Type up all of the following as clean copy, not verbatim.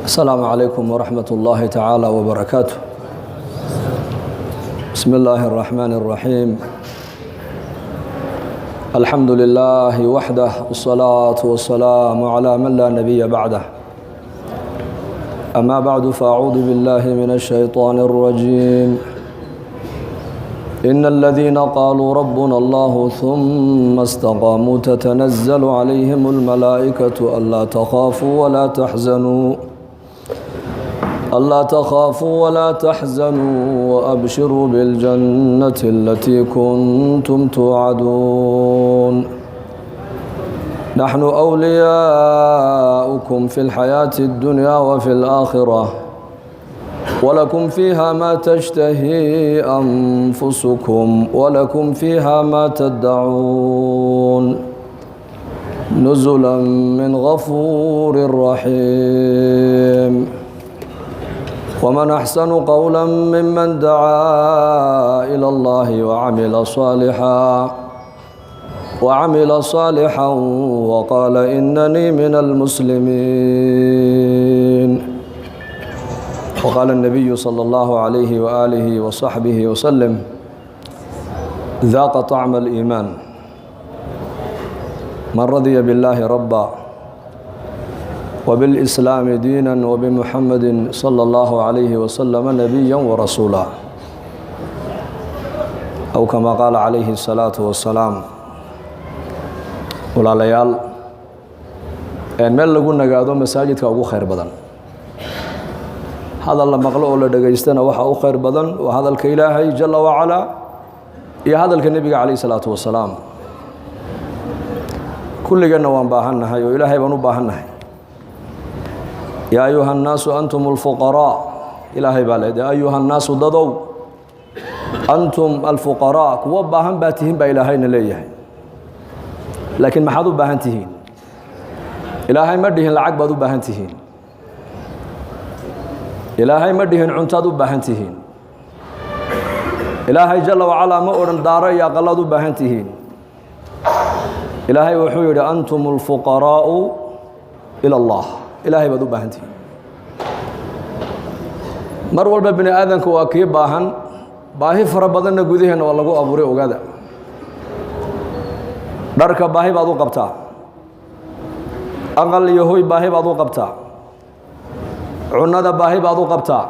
السلام عليكم ورحمة الله تعالى وبركاته. بسم الله الرحمن الرحيم. الحمد لله وحده والصلاة والسلام على من لا نبي بعده. أما بعد فأعوذ بالله من الشيطان الرجيم. إن الذين قالوا ربنا الله ثم استقاموا تتنزل عليهم الملائكة ألا تخافوا ولا تحزنوا وأبشروا بالجنة التي كنتم توعدون. نحن أولياؤكم في الحياة الدنيا وفي الآخرة ولكم فيها ما تشتهي أنفسكم ولكم فيها ما تدعون نزلا من غفور رحيم. ومن أحسن قولا ممن دعا إلى الله وعمل صالحا وقال إنني من المسلمين. وقال النبي صلى الله عليه وآله وصحبه وسلم: ذاق طعم الإيمان من رضي بالله ربا وبالإسلام دينا وبمحمد صلى الله عليه وسلم نبيا ورسولا أو كما قال عليه الصلاة والسلام. walaalayaal meel lagu nagaado masaajidka ugu khayr badan, hadal la maqlo oo la dhageystana waxa u khayr badan waa hadalka Ilaahay jalla wa ala iyo hadalka nabiga calayhi salaatu wasalaam. kulligana waan baahannahay oo Ilaahay baan u baahannahay. yaa ayuha nnaasu antumul fuqaraa, Ilaahay baa leeyahay ayuha nnaasu dadow antum alfuqaraa, kuwa baahan baa tihiin baa Ilaahayna leeyahay. laakiin maxaad u baahan tihiin? Ilaahay ma dhihin lacag baad u baahan tihiin. Ilaahay ma dhihin cuntaad u baahan tihiin. Ilaahay jalla wa ala ma oran daaro iyo aqalaad u baahan tihiin. Ilaahay wuxuu yidhi antumul fuqaraa'u ila Allah. Ilaahay baad u baahan tihiin. mar walba bini aadanku waa kii baahan, baahi fara badanna gudaheena waa lagu abuuray ogaada. dharka baahi baad u qabtaa, aqal iyo hoy baahi baad u qabtaa, cunada baahi baad u qabtaa,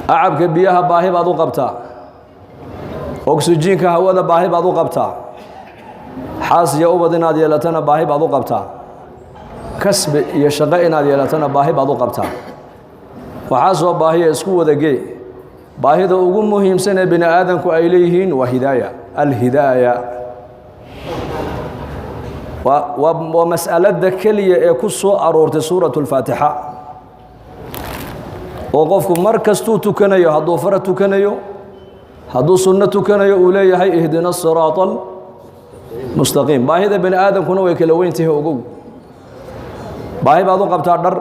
acabka biyaha baahi baad u qabtaa, oksijiinka hawada baahi baad u qabtaa, xaas iyo ubad inaad yeelatana baahi baad u qabtaa, kasbi iyo shaqo inaad yeelatana baahi baad u qabtaa. waxaasoo baahiya isku wadagee. baahida ugu muhiimsan ee bini aadanku ay leeyihiin waa hidaaya, alhidaaya. waa mas'alada keliya ee ku soo aroortay suuratu lfaatixa oo qofku mar kastuu tukanayo, hadduu farad tukanayo, hadduu sunno tukanayo, uu leeyahay ihdina siraata almustaqiim. baahida bini aadamkuna way kala weyn tahay ogow. baahi baad u qabtaa dhar,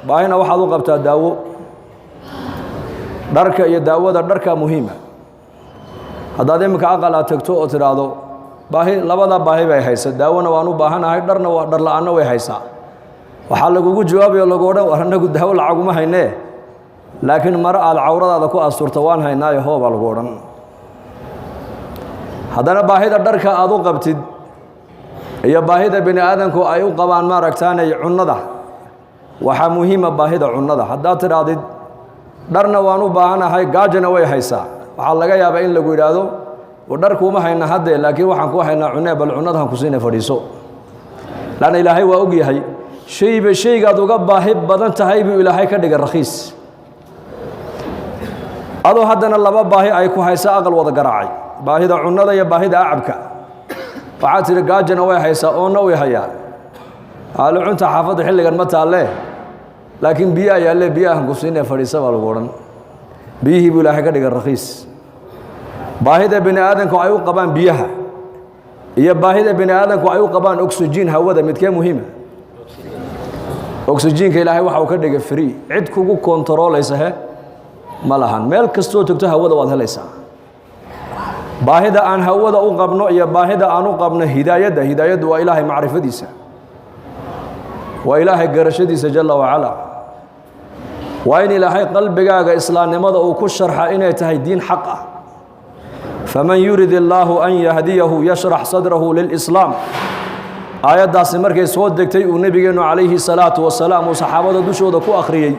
baahina waxaad u qabtaa daawo. dharka iyo daawada, dharkaa muhiima. haddaad iminka aqal aad tagto oo tidhaahdo labada baahi bay haysa, daawona waan u baahanahay, dharna waa dhar la'aanna way haysaa, waxaa lagugu jawaabayo lagu odhan war annagu daawo lacaguma haynee, laakiin mare aad cawradaada ku asturta waan haynaayo hoo baa lagu odhan. haddana baahida dharka aad u qabtid iyo baahida bini aadanku ay u qabaan maaragtaanay cunnada, waxaa muhiima baahida cunnada. haddaad tidhaahdid dharna waan u baahanahay, gaajana way haysaa, waxaa laga yaabaa in lagu yidhaahdo dharkuuma hayna haddee, laakiin waxaan ku haynaa cunee, bal cunnadahan ku siina fadhiiso. laanna ilaahay waa og yahay shayba shaygaad uga baahi badan tahay buu ilaahay ka dhigay rakhiis. adoo haddana laba baahi ay ku haysa aqal wada garaacay, baahida cunnada iyo baahida acabka. waxaad tidhi gaajana way haysaa, oonna way hayaa, haalo cunta xaafadda xilligan ma taalle, laakiin biyo ayaalle, biyahan ku siina fadhiisa baa lagu odhan. biyihii buu ilaahay ka dhigay rakhiis. baahida bini aadanku ay u qabaan biyaha iyo baahida bini aadanku ay u qabaan oksijiin hawada, midkee muhiima? oksijiinka ilaahay waxa uu ka dhigay free, cid kugu kontaroolaysa ma lahan. meel kastoo tagto hawada waad helaysaa. baahida aan hawada u qabno iyo baahida aan u qabno hidaayadda waa ilaahay macrifadiisa. وإلهي قرشدي جل وعلا وإن إلهي قلبك إسلام نمضى وكشرح إنه تهي دين حقه فمن يريد الله أن يهديه يشرح صدره للإسلام آيات داسي مركي سود دكتي ونبينا عليه الصلاة والسلام وصحابة دوشودة كو أخريي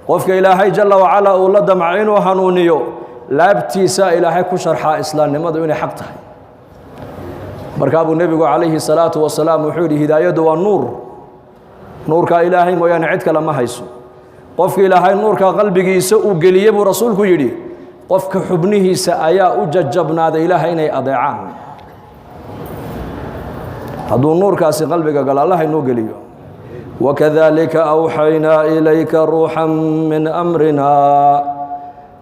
قفك إلهي جل وعلا ولد معين وحنونيو لا ابتساء إلهي كشرح إسلام نمضى وإنه حقته مركاب النبي عليه الصلاة والسلام وحوري هداية والنور نور كإلهي ويان عدك لما هيسو قفك إلهي نور كقلبك يسوء قليب رسولك يدي قفك حبنه سأيا أججبنا ذا إلهي إني أضيعان هذا النور كاسي قلبك قال الله إنه قليو وكذلك أوحينا إليك روحا من أمرنا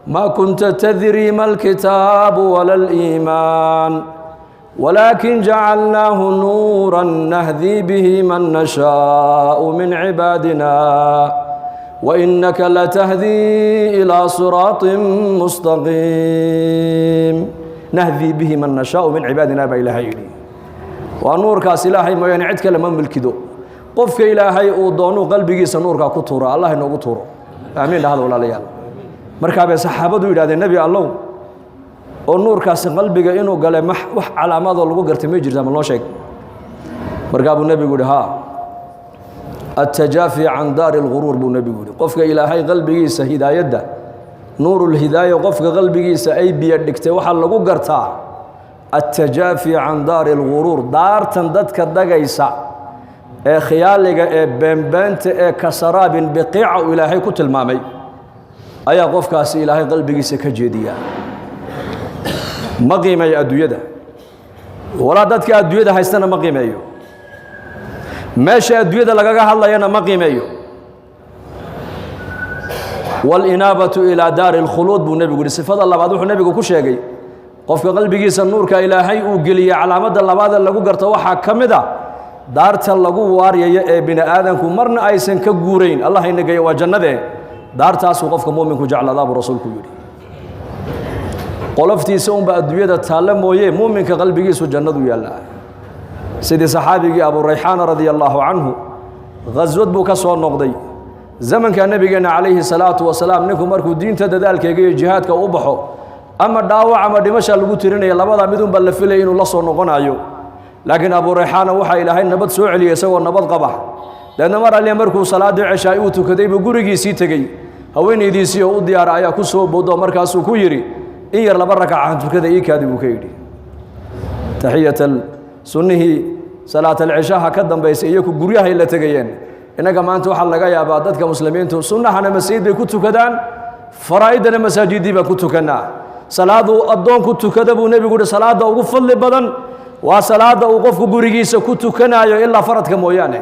ما كنت تدري ما الكتاب ولا الإيمان ولكن جعلناه نورا نهدي به من نشاء من عبادنا وإنك لتهدي إلى صراط مستقيم نهدي به من نشاء من عبادنا بإلهي ونور كاس إلهي ما ينعدك لمن بالكدو قفك إلهي ودونو قلبك سنورك كتورا الله إنه كتورا آمين هذا ولا ليال مركب صحابته إلى النبي الله ونور كاس قلبك إنه قال وح على ماذا الله قرت ميجر زي ما الله شيء مركب النبي يقول ها التجافي عن دار الغرور بالنبي يقول قفك إلهي قلبك هداية نور الهداية قفك قلبك أي بيدك توحل الله قرتها التجافي عن دار الغرور دار تندتك الدقيسة خيالك بنبنت كسراب بقيع إلهي كتل مامي أي قفك إلهي قلبك كجديا مقيمة أدوية ولا دتك أدوية هايستنا مقيمة ماشي أدوية لقاها الله ينا مقيمة والإنابة إلى دار الخلود بالنبي يقول صفات الله بعده النبي يقول كل شيء قفك قلبك النور كإلهي وقلي على مدى الله بعد اللي قرت وحى كمدا دارت الله واريا بين آدم كمرنا أيسن كجورين الله إنك وجنده دارت أسوقفك مؤمن كجعل الله برسولك يري قلفتي سوم بأدوية التعلم ويه مؤمن كقلبك سجنده يلا سيد صحابي أبو الريحان رضي الله عنه غزوة بوكسور نقضي زمن كان نبينا عليه الصلاة والسلام نكو مركو دين تدالك يجي جهاد كأوبحو أما داوع أما دمشق لقو تريني لبدا مدون بلفلي إنه الله صور نقنايو لكن أبو الريحان وحى إلى هاي نبض سوعلي يسوى نبض قبح لأن مرة اللي مركو صلاة عشاء وتكذب قرقي سيتجي هوين يديسي ودي أرأي كسو بوضو مركز كويري إير لبرك عن كذا كذب كيري تحية السنه صلاة العشاء هكذا بيس إياكو قريها إلا تجيين إنك ما أنتوا حلقة يا بعضك مسلمين سنة أنا مسجد بكتو كذان فرائدنا مساجدي بكتو كنا صلاة الضون كتو كذب ونبي يقول صلاة وقفل بدن وصلاة وقف قريجيس كتو كنا إلا فرد كمويانه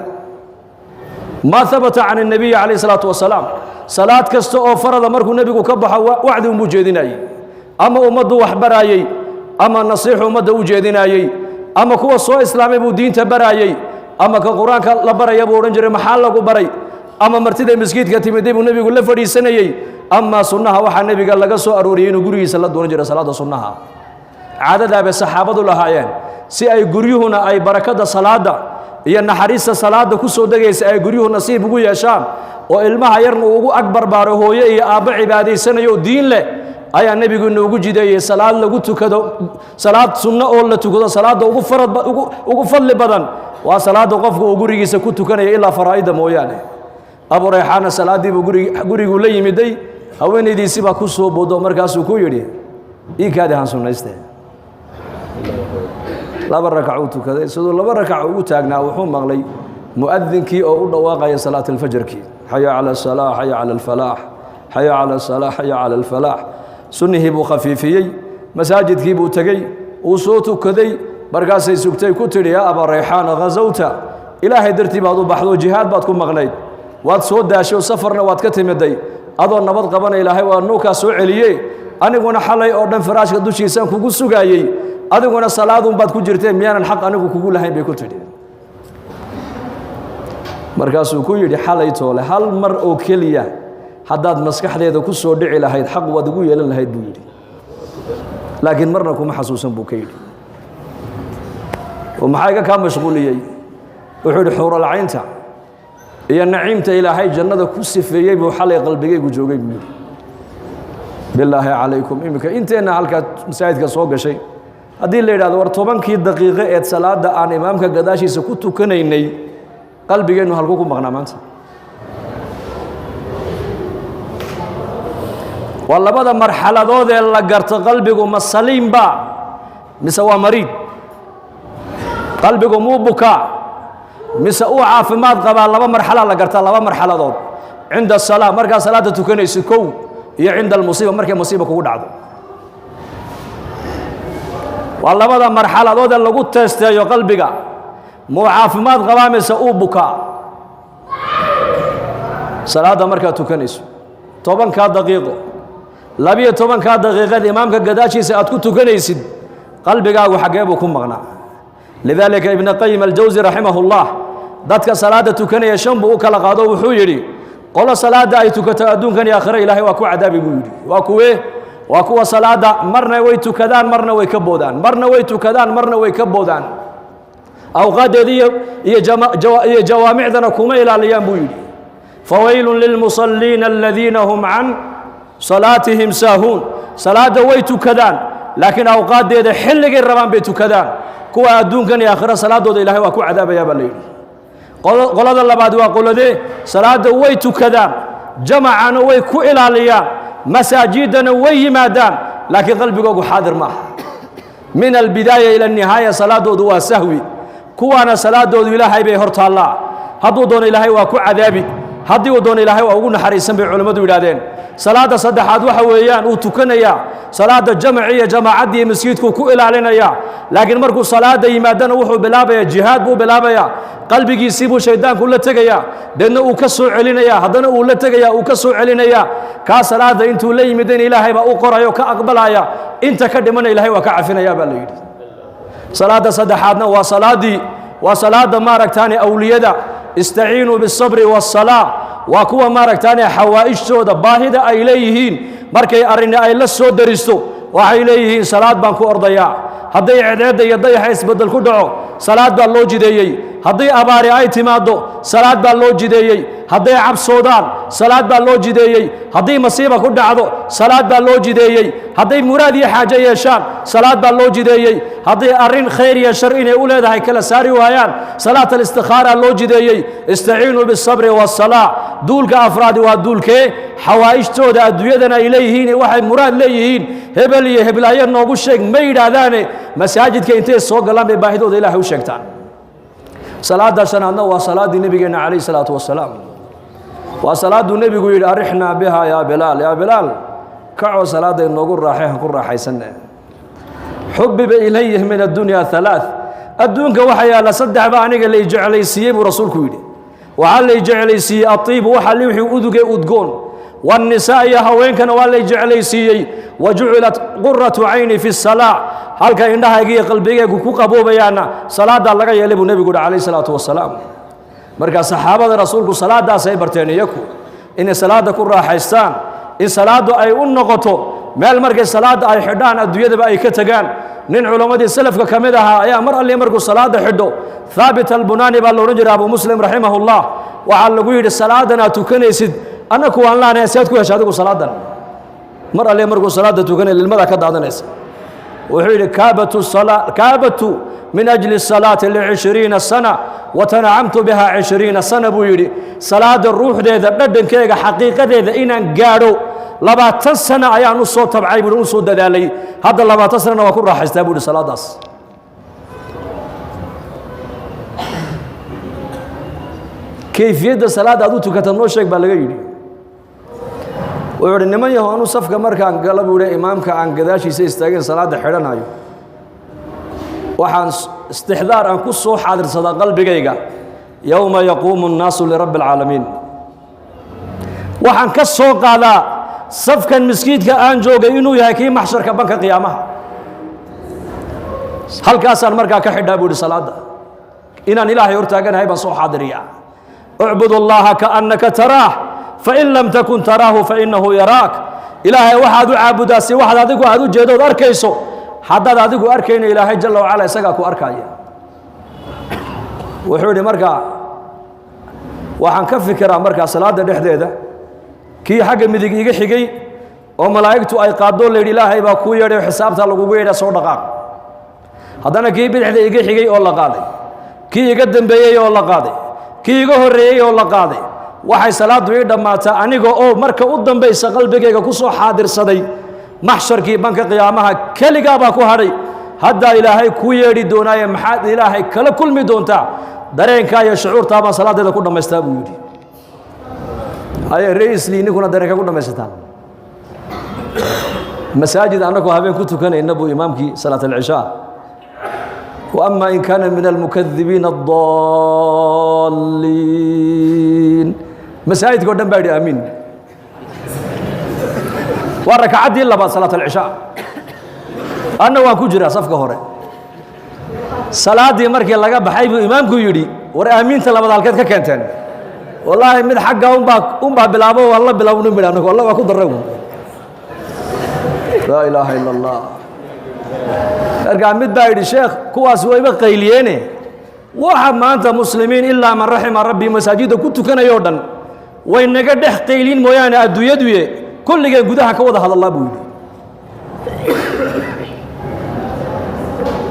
ما ثبت عن النبي عليه الصلاة والسلام صلاة كستو فرد مركو النبي كبح وعد مجيدنا أما أمده وحبرايي أما نصيح أمده وجيدنايي أما كوا سو إسلامي بو دين تبرايي أما كقرآن لبرايي أبو رنجر محل لقو براي أما مرتدى مسجد كتيمدي بو نبي يقول لفري سنيي أما سنها وحا النبي قال لك سو أروريين وقريه صلى الله عليه وسلم سنها عدد بصحابة لهايين سي أي قريهنا أي بركة صلاة هي نحريس صلاة كسو دقيس أي قريه نصيب قوي يشام وإلمها يرنو أكبر بارهوية يا أبا عبادي سنيو دين له أي النبي يقول نوجو جدي صلاة لقوتو كذا صلاة سنة أول تكذا صلاة وقف فرد وقف فل بدن وصلاة وقف وقري سكوتو كان إلا فرائد مويانه أبو ريحان صلاة دي بقري يقول لي مدي هوين دي سبا كوسو بودو مركز كويري إيه كده هنسون نسته لا بركعوتو كذا سدوا لا بركعوتو تاجنا وحوم مغلي مؤذن كي أو واقع صلاة الفجر كي حي على الصلاة حي على الفلاح حي على الصلاة حي على الفلاح سنه بو خفيفيي مساجد كي بو تغي وصوتو كدي بركاسي سوقتي كتري يا ابا ريحان غزوتا الهي درتي بعضو بحدو جهاد باد كو مقليد واد سو داشو سفرنا واد كتمدي ادو نبد قبن الهي waa nuuka soo celiyay aniguna xalay oo dhan faraashka dushiisan kugu sugayay adiguna salaadun baad ku jirteen miyaanan xaq anigu kugu lahayn bay ku tiri markaasuu ku yiri xalay toole hal mar oo kaliya haddaad maskaxdeeda ku soo dhici lahayd xaq waad ugu yeelan lahayd buu yidhi laakiin marna kuma xasuusan buu ka yidhi oo maxaa iga kaa mashquuliyey wuxuu yidhi xuuralcaynta iyo naciimta ilaahay jannada ku sifeeyey buu xalay qalbigaygu joogay buu yidhi bilaahi calaykum iminka inteenna halkaa masaajidka soo gashay haddii la yidhahdo war 10kii daqiiqo eed salaada aan imaamka gadaashiisa ku tukanaynay qalbigeennu halkuu ku maqnaa maanta waa labada marxaladood ee la garto qalbigu ma saliimba mise waa mariid qalbigu muu bukaa mise uu caafimaad qabaa laba marxala la gartaa laba marxaladood cinda asalaa markaa salaada tukanaysid kow iyo cinda almusiiba markay musiiba kugu dhacdo waa labada marxaladood ee lagu teesteeyo qalbiga muu caafimaad qabaa mise uu bukaa salaada markaad tukanayso 10kaa daqiiqo 12kaa daqiiqad imaamka gadaashiisa aad ku tukanaysid qalbigaagu xaggee buu ku maqnaa lidaalika ibn qayim aljawsi raximahullah dadka salaada tukanaya 5 buu u kala qaado wuxuu yidhi qolo salaada ay tukato adduunkan iyo aakhira ilaahay waa ku cadaabi buu yidhi waa kuwa salaada marna way tukadaan marna way ka boodaan marna way tukadaan marna way ka boodaan awqaadeedii iyo jawaamicdana kuma ilaaliyaan buu yidhi fawaylun lilmusalliina aladiina hum can salaatihim saahuun salaada way tukadaan laakiin awqaadeeda xilligay rabaan bay tukadaan kuwa adduunkan iyo aakhira salaadooda ilaahay waa ku cadaabayaa baa la yidhi qolada labaad waa qoladee salaada way tukadaan jamacana way ku ilaaliyaan masaajidana way yimaadaan laakiin qalbigoogu xaadir ma aha min albidaaya ila nihaaya salaadoodu waa sahwi kuwaana salaadoodu ilaahay bay hor taallaa hadduu doono ilaahay waa ku cadaabi haddii uu doono ilaahay waa ugu naxariisan bay culimmadu yidhaahdeen salaada saddexaad waxa weeyaan uu tukanayaa salaada jamaci iyo jamaacaddii masjidku ku ilaalinayaa laakiin markuu salaada yimaadana wuxuu bilaabayaa jihaad buu bilaabayaa qalbigiisii buu shaydaanku la tegayaa deedna uu ka soo celinayaa haddana uu la tegayaa uu ka soo celinayaa kaa salaada intuu la yimidin ilaahay baa u qorayo ka aqbalaya inta ka dhimana ilaahay waa ka cafinayaa baa la yidhi salaada saddexaadna waa salaada maaragtaane awliyada istaciinuu biالصabri والصalaa waa kuwa maaragtaane xawaa'ijtooda baahida ay leeyihiin markay arrini ay la soo daristo waxay leeyihiin salaad baan ku ordayaa hadday cedeedda iyo dayaxa isbeddel ku dhaco salaad baa loo jideeyey hadday abaari ay timaaddo salaad baa loo jideeyey hadday cabsoodaan salaad baa loo jideeyey haddii masiiba ku dhacdo salaad baa loo jideeyey hadday muraad iyo xaajo yeeshaan salaad baa loo jideeyey hadday arrin khayr iyo shar inay u leedahay kala saari waayaan salaat alistikhaara loo jideeyey istaciinuu biالصabri والصalaa duulka afraadi waa duulkee xawaa'ijtooda adduunyadana ay leeyihiin waxay muraad leeyihiin hebel iyo heblaayo noogu sheeg ma yidhaahdaane masaajidka intay soo galaan bay baahidooda ilaahay u sheegtaan salaada shanaadna waa salaaddii nebigeenna calayhi salaatu wasalaam waa salaaduu nebigu yidhi arixnaa biha yaa bilaal kacoo salaadda inoogu raaxay han ku raaxaysanne xubiba ilayhi min addunya halaaث adduunka waxa yaalla 3 ba aniga lay jeclaysiiyey buu rasuulku yidhi waxaa lay jeclaysiiyey atiibu waxa wixii uduge udgoon والنساء يا هوينكنا والله جعليسيي وجعلت قرة عيني في الصلاة هل كان عندها يجي قلبي يجوك أبو بيانا صلاة الله جاي يلبو النبي قول عليه الصلاة والسلام مركز صحابة رسولك صلاة دا سيبرتين يكو إن صلاة كرة حيستان إن صلاة أي النقطة ما المركز صلاة أي حدان الدنيا بأي كتجان نين علماء السلف كمدها يا مر اللي مركز صلاة حدو ثابت البناني بالورنجر أبو مسلم رحمه الله وعلى قيد الصلاة أنا تكنيسد أنا كوان لا نسيت كويش هذا صلاة مر اللي مركز صلاة تكني للمرأة كذا هذا ناس وحيد كابت الصلاة كابت من أجل الصلاة ل20 سنة وتنعمت بها 20 سنة بويري صلاة الروح ده بدن كيجا حقيقة ده إن جارو لبعض سنة أيام نصو تبعي بنصو دلالي هذا لبعض سنة وكل راح يستقبل الصلاة داس كيفية الصلاة هذا تكتمنو شيء بالغيري ويقول إنما يهونو صفقة مركان قلب ولا إمامك عن قداش يستاجر صلاة حرنا أيو وحن استحضار أن كل حاضر صلاة قلبي جيجا يوم يقوم الناس لرب العالمين وحن كالسوق على صفقة مسكيت كأن جوجا إنه يهكي محشر كبنك قيامها هل كاسر مركا كحدا بود صلاة إن إله يرتاجن هاي بصو حاضرية اعبد الله كأنك تراه فإن لم تكن تراه فإنه يراك إلهي واحد عابد سي واحد أديكو هادو جيدو أركيسو حداد أديكو أركين إلهي جل وعلا يساقكو أركايا وحولي مركا waxaan ka fikiraa markaa salaada dhexdeeda kii xagga midig iga xigay oo malaa'igtu ay qaado leeyahay ilaahay baa ku yeedhay xisaabta lagu yeedhay soo dhaqaaq haddana kii bidixda iga xigay oo la qaaday kii iga dambeeyay oo la qaaday kii iga horeeyay oo la qaaday waxay salaadu ii dhamaataa aniga oo marka u dambaysa qalbigayga ku soo xaadirsaday maxsharkii banka qiyaamaha kaliga baa ku hadhay hadda ilaahay ku yeedhi doonaaye maxaad ilaahay kala kulmi doontaa dareenka iyo shucuurta baan salaadeeda ku dhamaystaa buu yidhi haye raisli ninkuna dareenka ku dhamaysataan masaajid annagu habeen ku tukanayna buu imaamkii salaat al-cishaa وأما إن كان من المكذبين الضالين مساجد قدام بعد آمين وركعت إلا بعد صلاة العشاء أنا وأكجرا صفقة هوري صلاة دي مركي لقى بحيب إمامكم يدي ورا آمين تلا بدل كذا كنتن والله من حقه أم بلابه والله بلابه نبلانه والله وأكون درهم لا إله إلا الله أرجع مد بعيد الشيخ كواس ويبقى قيلينه واحد ما أنت مسلمين إلا من رحم ربي مساجد كنت كان يوردن وإن قد قيلين مويانا أدو يدوي كل جن جودها كوضح هذا الله بيقول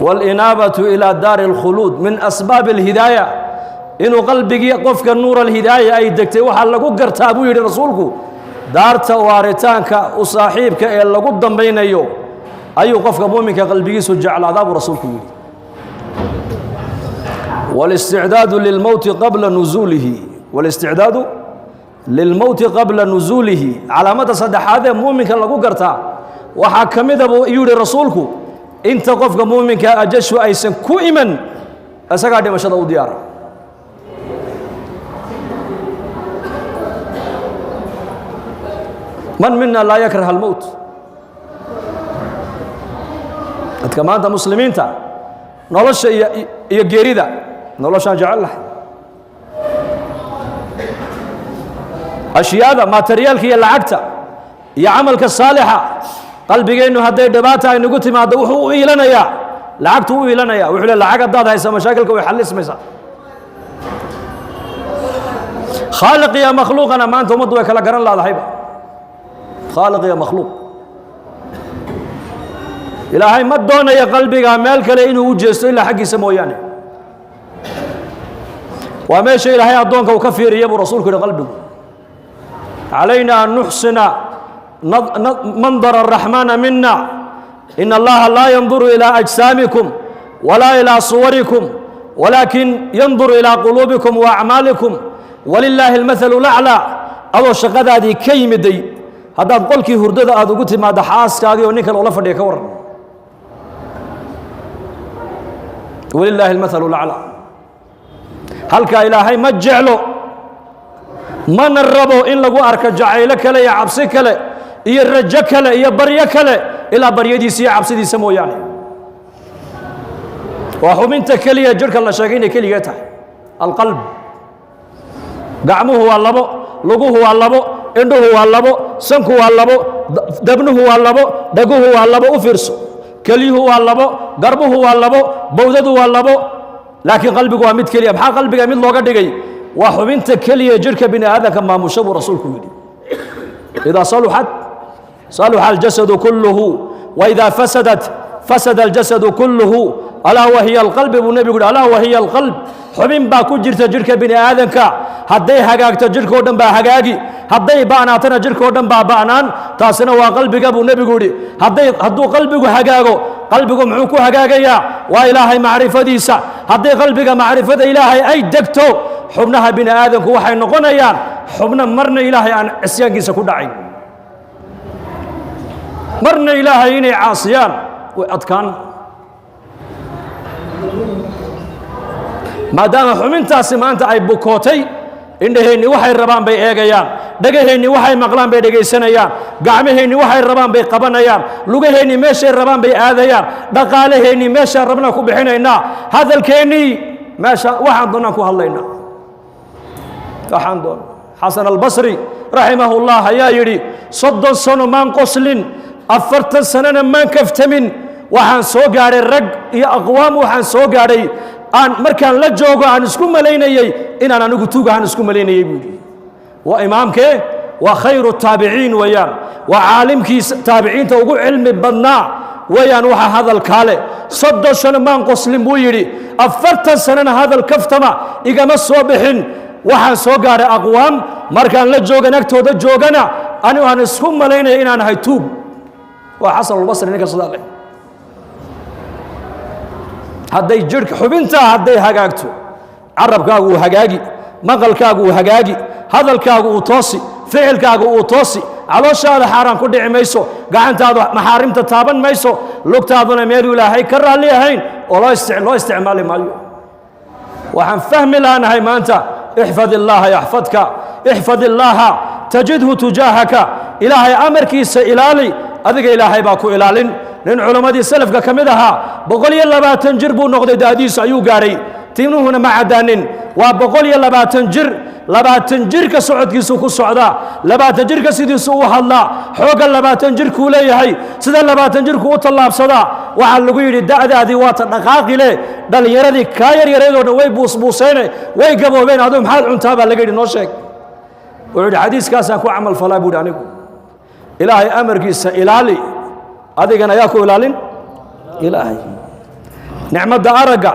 والإنابة إلى دار الخلود من أسباب الهداية إنه قلبك يقف كالنور الهداية أي دكتي وحلقوا قرتابو يدي رسولك دار توارتانك وصاحبك إلا قدام بين يوم أي قفك مؤمنك قلبي سجع عذاب رسولك والاستعداد للموت قبل نزوله والاستعداد للموت قبل نزوله على مدى صدح هذا مؤمنك لقو قرتا وحكم ذا يوري رسولك انت قفك مؤمنك أجش أيسن كوئما أسقع دي مشهد ديار من منا لا يكره الموت كما أنت مسلمين تا نولش يجريدا نولش جعل أشياء ما تريال كي العكتة يعملك الصالحة قلبي إنه هذا دباتا إنه قلت ما دوحوا إلنا يا لعكتوا إلنا يا وحول العقد هذا يسمى مشاكلك ويحل اسمه خالق يا مخلوق أنا ما أنتم مضوا كلا قرن لا هيبة خالق يا مخلوق إلهي ما دونا يا قلبي عمال كله إنه وجهه إلا حق سمويانه وما شيء إلهي أدونك وكفير يبو رسولك لقلبه علينا أن نحسن منظر الرحمن منا إن الله لا ينظر إلى أجسامكم ولا إلى صوركم ولكن ينظر إلى قلوبكم وأعمالكم ولله المثل الأعلى أو الشقة هذه كيم دي هذا قولك هردد هذا قلت ما دحاس كاغي ونيك الأولى فدي كور ولله المثل الأعلى هل كإلهي ما جعله ما نربو إن لقوا أرك جعيلك لا يعبسك لا يرجك لا يبريك لا إلا بريدي سي عبسي دي سمو يعني وحمنت كلية جرك الله شاقين كليته القلب قعمه هو اللبو لقوه هو اللبو عنده هو اللبو سنكه هو اللبو دبنه هو اللبو دقوه هو اللبو وفرسه كليه هو اللبو قربه هو اللبو بوذده هو اللبو لكن قلبك وامد كلية بحال قلبك امد لوغا دغاي وحبنت كلية جرك بني هذا كما مشبه رسولك يدي إذا صلحت صلح الجسد كله وإذا فسدت فسد الجسد كله ألا وهي القلب والنبي يقول ألا وهي القلب حبين باكو جرت جرك بني آذنك هدي حقاقت جرك ودن با حقاقي هدي باناتنا جرك ودن با بانان تاسنا وقلبك أبو النبي يقول هدو قلبك حقاقو قلبك معوكو حقاقيا وإلهي معرفة ديسا هدي قلبك معرفة إلهي أي دكتو حبنها بني آذنك وحي نقونيان حبنا مرنا إلهي عن عسيان كيسا كدعين مرنا إلهي إني عاصيان وأتكان ما دام حمنتاسي ما أنت أي بكوتي إنهيني وحي الربان بي إيغيان دقهيني وحي مقلان بي دقيسانيان قعمهيني وحي الربان بي قبانيان لغهيني ميشي الربان بي آذيان دقالهيني ميشي الربنا كو بحينينا هذا الكيني ماشا وحان دوناكو هاللينا وحان دون حسن البصري رحمه الله يا يري صد سنو من قسلين أفرت سنة من كفتمن وحان سو غاري رق يا أقوام وحان سو غاري aan markaan la joogo aan isku malaynayay inaan anigu tuugahan isku malaynayay buu yidhi waa imaamkee waa khayru taabiciin weeyaan waa caalimkii taabiciinta ugu cilmi badnaa weeyaan waxa hadalkaa leh 30 sano maan qoslin buu yidhi 40 sanana hadal kaftama igama soo bixin waxaan soo gaaray aqwaam markaan la joogan agtooda joogana anigu aan isku malaynaya inaan ahay tuug waa xasan albasri ninka sidaa leh hadday jirka xubintaa hadday hagaagto carabkaagu uu hagaagi maqalkaagu uu hagaagi hadalkaagu uu toosi ficilkaagu uu toosi calooshaada xaaraan ku dhici mayso gacantaadu maxaarimta taaban mayso lugtaaduna meeluu ilaahay ka raalli ahayn oo loo isticmaali maayo waxaan fahmi laanahay maanta ixfad illaaha yaxfadka ixfad illaaha tajidhu tujaahaka ilaahay amarkiisa ilaali adiga ilaahay baa ku ilaalin nin culammadii salafka ka mid ahaa 120 jir buu noqday daadiisu ayuu gaaray tiinuhuna ma cadaanin waa 120 jir 20 jirka socodkiisu ku socdaa 20 jirka sidiisu u hadlaa xooga 20 jirkuu leeyahay sida 20 jirku u tallaabsadaa waxaa lagu yidhi da'daadii waa ta dhaqaaqi leh dhallinyaradii kaa yaryareedoo dhan way buusbuuseyne way gaboobeen aduu maxaad cuntaa baa laga yidhi noo sheeg wuxuu yidhi xadiiskaasaan ku camal falaa buu yidhi anigu ilaahay amarkiisa ilaali adigana yaa ku ilaalin ilaahay nicmadda aragga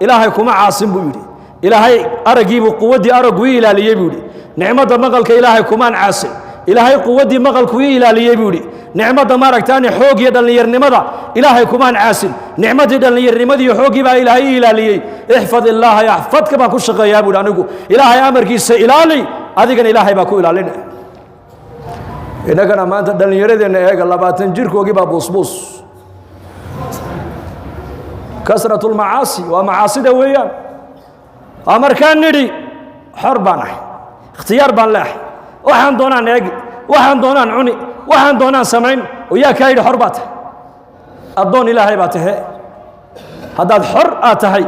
ilaahay kuma caasin buu yidhi ilaahay araggiibuu quwaddii araggu ii ilaaliyey buu yidhi nicmadda maqalka ilaahay kumaan caasin ilaahay quwaddii maqalku ii ilaaliyey buu yidhi nicmadda maaragtaani xoog iyo dhallinyarnimada ilaahay kumaan caasin nicmaddii dhallinyarnimadii iyo xooggii baa ilaahay ii ilaaliyey ixfad illaaha yaxfadka baan ku shaqeeyaa buu yidhi anigu ilaahay amarkiisa ilaali adigana ilaahay baa ku ilaalina innagana maanta dhallinyaradeenna eega 20 jirkoogii baa buusbuus kasratu lmacaasi waa macaasida weeyaan waa markaan nidhi xor baan ahay ikhtiyaar baan leehay waxaan doonaan eegi waxaan doonaan cuni waxaan doonaan samayn oo yaa kaa yidhi xor baa tahay addoon ilaahay baa tahe haddaad xor aad tahay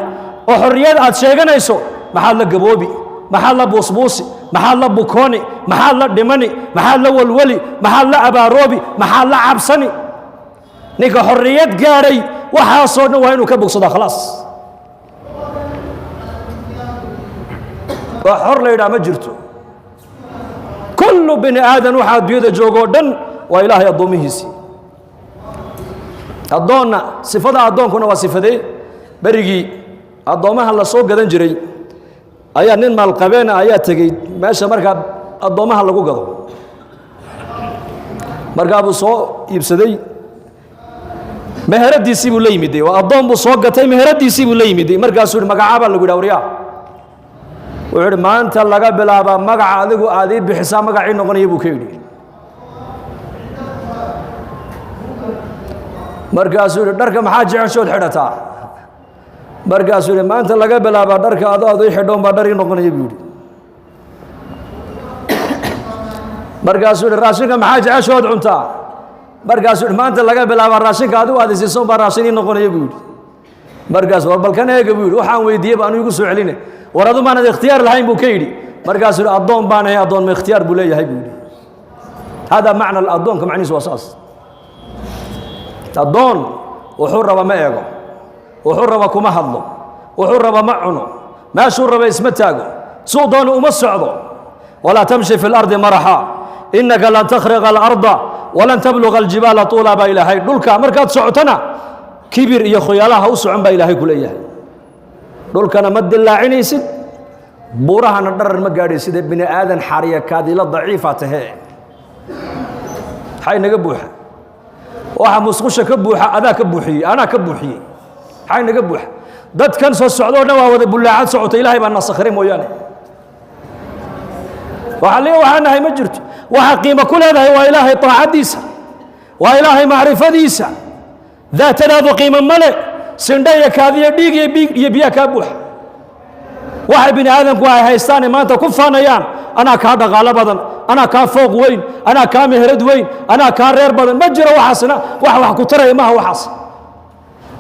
oo xorriyad aad sheeganayso maxaad la gaboobi maxaad la buusbuusi maxaad la bukooni maxaad la dhimani maxaad la walwali maxaad la abaaroobi maxaad la cabsani ninka xorriyad gaadhay waxaasoo dhan waa inuu ka bogsadaa khalaas waa xor la yidhaha ma jirto kullu bini aadan waxaa adduunyada joogoo dhan waa ilaahay addoomihiisii addoonna sifada addoonkuna waa sifadee berigii addoommaha la soo gadan jiray ayaa nin maalqabeena ayaa tegey meesha markaa addoommaha lagu gado markaa buu soo iibsaday meheradiisii buu la yimiday waa addoon buu soo gatay meheradiisii buu la yimiday markaasuu yidhi magacaa baa lagu yidhi awriyaa wuxuu yidhi maanta laga bilaabaa magaca adigu aad ii bixisaa magacii noqonaya buu ka yidhi markaasuu yidhi dharka maxaa jeceshood xidhataa markaasuu yidhi maanta laga bilaabaa dharka adood ii xidhoon baa dhar ii noqonaya buu yidhi markaasuu yidhi raashinka maxaa jeceshood cuntaa markaasuu yidhi maanta laga bilaabaa raashinka adigu aad isiisoon baa raashin ii noqonaya buu yidhi markaas war balkan eega buu yidhi waxaan weydiiyey baanu igu soo celine war adu maanad ikhtiyaar lahayn buu ka yidhi markaasuu yidhi addoon baan ahay addoon ma ikhtiyaar buu leeyahay buu yidhi hada macna addoonka macnihiisu waa saas addoon wuxuu raba ma eego wuxuu raba kuma hadlo wuxuu raba ma cuno meeshuu raba isma taago suu doonu uma socdo walaa tamshi fi lardi maraxa innaka lan takhriqa alarda walan tabluga aljibaala tuula baa ilaahay dhulka markaad socotona kibir iyo khoyaalaha u socon baa ilaahay ku leeyahay dhulkana ma dilaacinaysid buurahana dharar ma gaadhaysid bini aadan xariya kaadila daciifa tahe maxay naga buuxa waxa musqusha ka buuxa adaa ka buuxiyey anaa ka buuxiyey maxay naga buuxa dadkan soo socdoo dhan waa wada bullaacad socota ilaahay baa nasakhray mooyaane waxaan nahay ma jirto waxa qiimo ku leedahay waa ilaahay taacadiisa waa ilaahay macrifadiisa daatadaadu qiimo male sindha iyo kaadiyo dhiig iyo biyaa kaa buuxa waxay bini aadamku ay haystaane maanta ku faanayaan anaa kaa dhaqaalo badan anaa kaa fooq weyn anaa kaa meherad weyn anaa kaa reer badan ma jiro waxaasna wax ku taraya maaha waxaas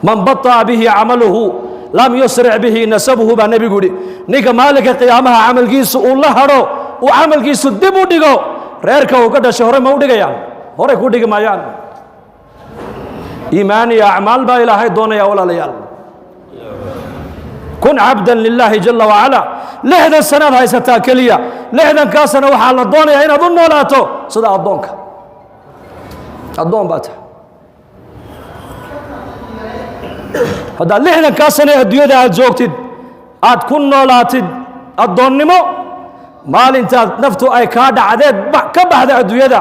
man baطa'a bihi camaluhu lam yusric bihi nasabuhu baa nebigu yidhi ninka maalinka qiyaamaha camalkiisu uu la hadho uu camalkiisu dib u dhigo reerka uu ka dhashay hore ma u dhigayaan horey ku dhigi maayaan iimaan iyo acmaal baa ilaahay doonaya walaalayaal kun cabdan lilaahi jala wacala 60 sanaad haysataa keliya 60kaa sana waxaa la doonayaa inaad u noolaato sida addoonka addoon baa tahay haddaad 60kaa sana adduunyada aad joogtid aad ku noolaatid addoonnimo maalintaad naftu ay kaa dhacdeed ka baxda adduunyada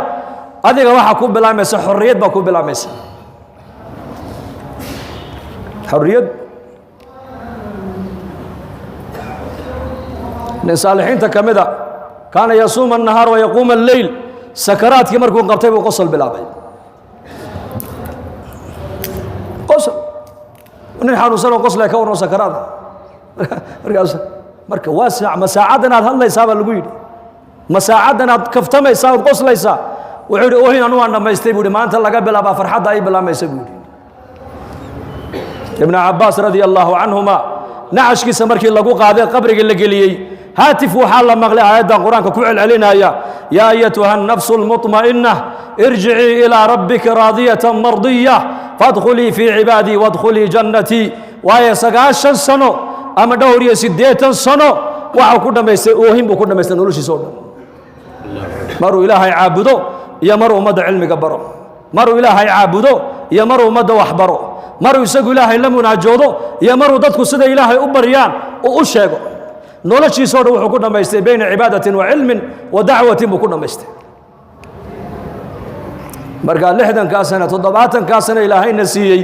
adiga waxaa ku bilaamaysa xorriyad baa ku bilaamaysa xorriyad nin saalixiinta ka mida kaana yasuuma annahaar wa yaquuma alleyl sakaraadkii markuu qabtay buu qosol bilaabay qosol nin xanuunsanoo qoslay ka warno sakaraada markaas marka waa saac ma saacaddan aad hadlaysaa baa lagu yidhi ma saacaddan aad kaftamaysaa ood qoslaysaa wuxuu yidhi ohin anu waan dhammaystay buu yidhi maanta laga bilaabaa farxadda ay bilaamaysa buu yidhi ibnu cabbaas radia allaahu canhuma nacashkiisa markii lagu qaaday qabriga la geliyey haatif waxaa la maqlay aayaddan qur-aanka ku celcelinaya yaa ayatuha annafsu almuطma'inah irjicii ilaa rabbika raadiyatan mardiya fadkhulii fii cibaadii wadkhulii jannatii waayo 9 sano ama dhowr iyo 80 sano waxaa ku dhammaystay oohin buu ku dhammaystay noloshiisa oo dhan maruu ilaahay caabudo iyo maruu ummadda cilmiga baro maruu ilaahay caabudo iyo maruu ummadda wax baro maruu isagu ilaahay la munaajoodo iyo maruu dadku sida ilaahay u baryaan uu u sheego noloshiisoo dhan wuxuu ku dhammaystay bayna cibaadatin wa cilmin wa dacwatin buu ku dhammaystay markaa 60kaa sana 70kaa sana ilaahayna siiyey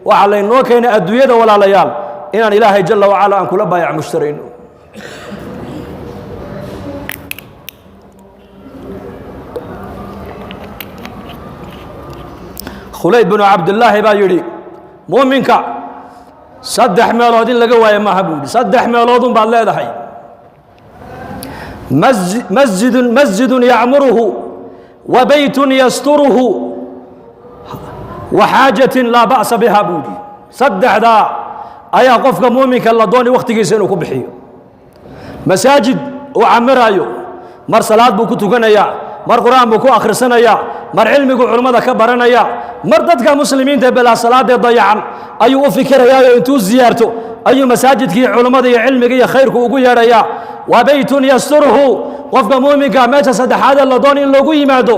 waxaa laynoo keenay adduunyada walaalayaal inaan ilaahay jala wacala aan kula baayac mushtarayno khulayd binu cabdillaahi baa yidhi muuminka 3 meelood in laga waayo maaha buu yidhi 3 meeloodun baad leedahay masjidun yacmuruhu wa beytun yasturuhu wa xaajatin laa ba'sa biha buu yidhi 3daa ayaa qofka muuminka la dooni wakhtigiisa inuu ku bixiyo masaajid uu camiraayo mar salaad buu ku tukanayaa mar qur'aan buu ku akhrisanayaa mar cilmigu culummada ka baranaya mar dadka muslimiinta bilaa salaadee dayacan ayuu u fikirayaayo intuu ziyaarto ayuu masaajidkii culummada iyo cilmiga iyo khayrku ugu yeedhayaa wa beytun yasturuhu qofka muuminka meesha saddexaadee la doon in loogu yimaado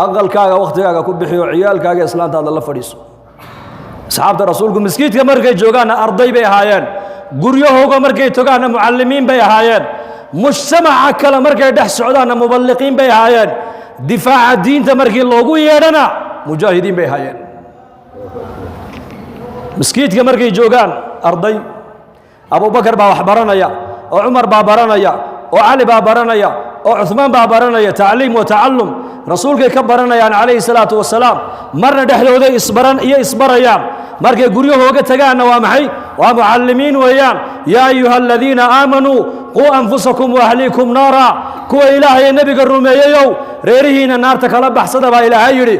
aqalkaaga wakhtigaaga ku bixiyo ciyaalkaaga islaantaada la fadhiiso asxaabta rasuulku maskiidka markay joogaanna arday bay ahaayeen guryahooga markay togaanna mucallimiin bay ahaayeen mujtamaca kale markay dhex socdaanna muballiqiin bay ahaayeen difaaca diinta markii loogu yeedhana mujaahidiin bay ahaayeen maskiidka markay joogaan arday abubakar baa wax baranaya oo cumar baa baranaya oo cali baa baranaya oo cuثmaan baa baranaya tacliim wa tacallum rasuulkay ka baranayaan calayhi salaatu wasalaam marna dhexdooday isbarayaan markay guryahooga tagaanna waa maxay waa mucallimiin weeyaan yaa ayuha aladiina aamanuu quu anfusakum waahliikum naara kuwa ilaahay ee nebiga rumeeyeyow reerihiina naarta kala baxsada baa ilaahay yidhi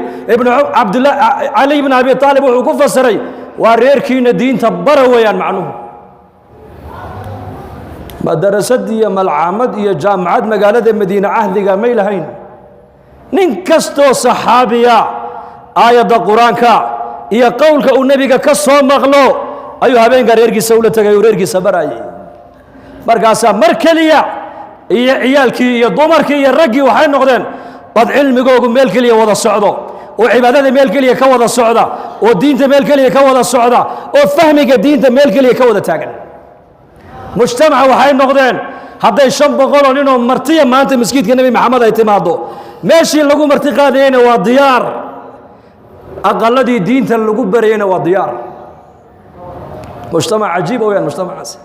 cali ibn abi aalib wuxuu ku fasiray waa reerkiina diinta bara weeyaan macnuhu madarasad iyo malcaamad iyo jaamacad magaalada madiine cahdiga may lahayn nin kastoo saxaabiya aayadda qur-aanka iyo qowlka uu nebiga ka soo maqlo ayuu habeenka reerkiisa ula tegay uu reerkiisa barayay markaasaa mar keliya iyo ciyaalkii iyo dumarkii iyo raggii waxay noqdeen dad cilmigoogu meel keliya wada socdo oo cibaadada meel keliya ka wada socda oo diinta meel keliya ka wada socda oo fahmiga diinta meel keliya ka wada taagan mujtamaca waxay noqdeen hadday 500 oo ninoo martiya maanta maskiidka nebi maxamed ay timaado meeshii lagu marti qaadayeyna waa diyaar aqaladii diinta lagu barayeyna waa diyaar mujtamac cajiib weyaan mujtamacaasi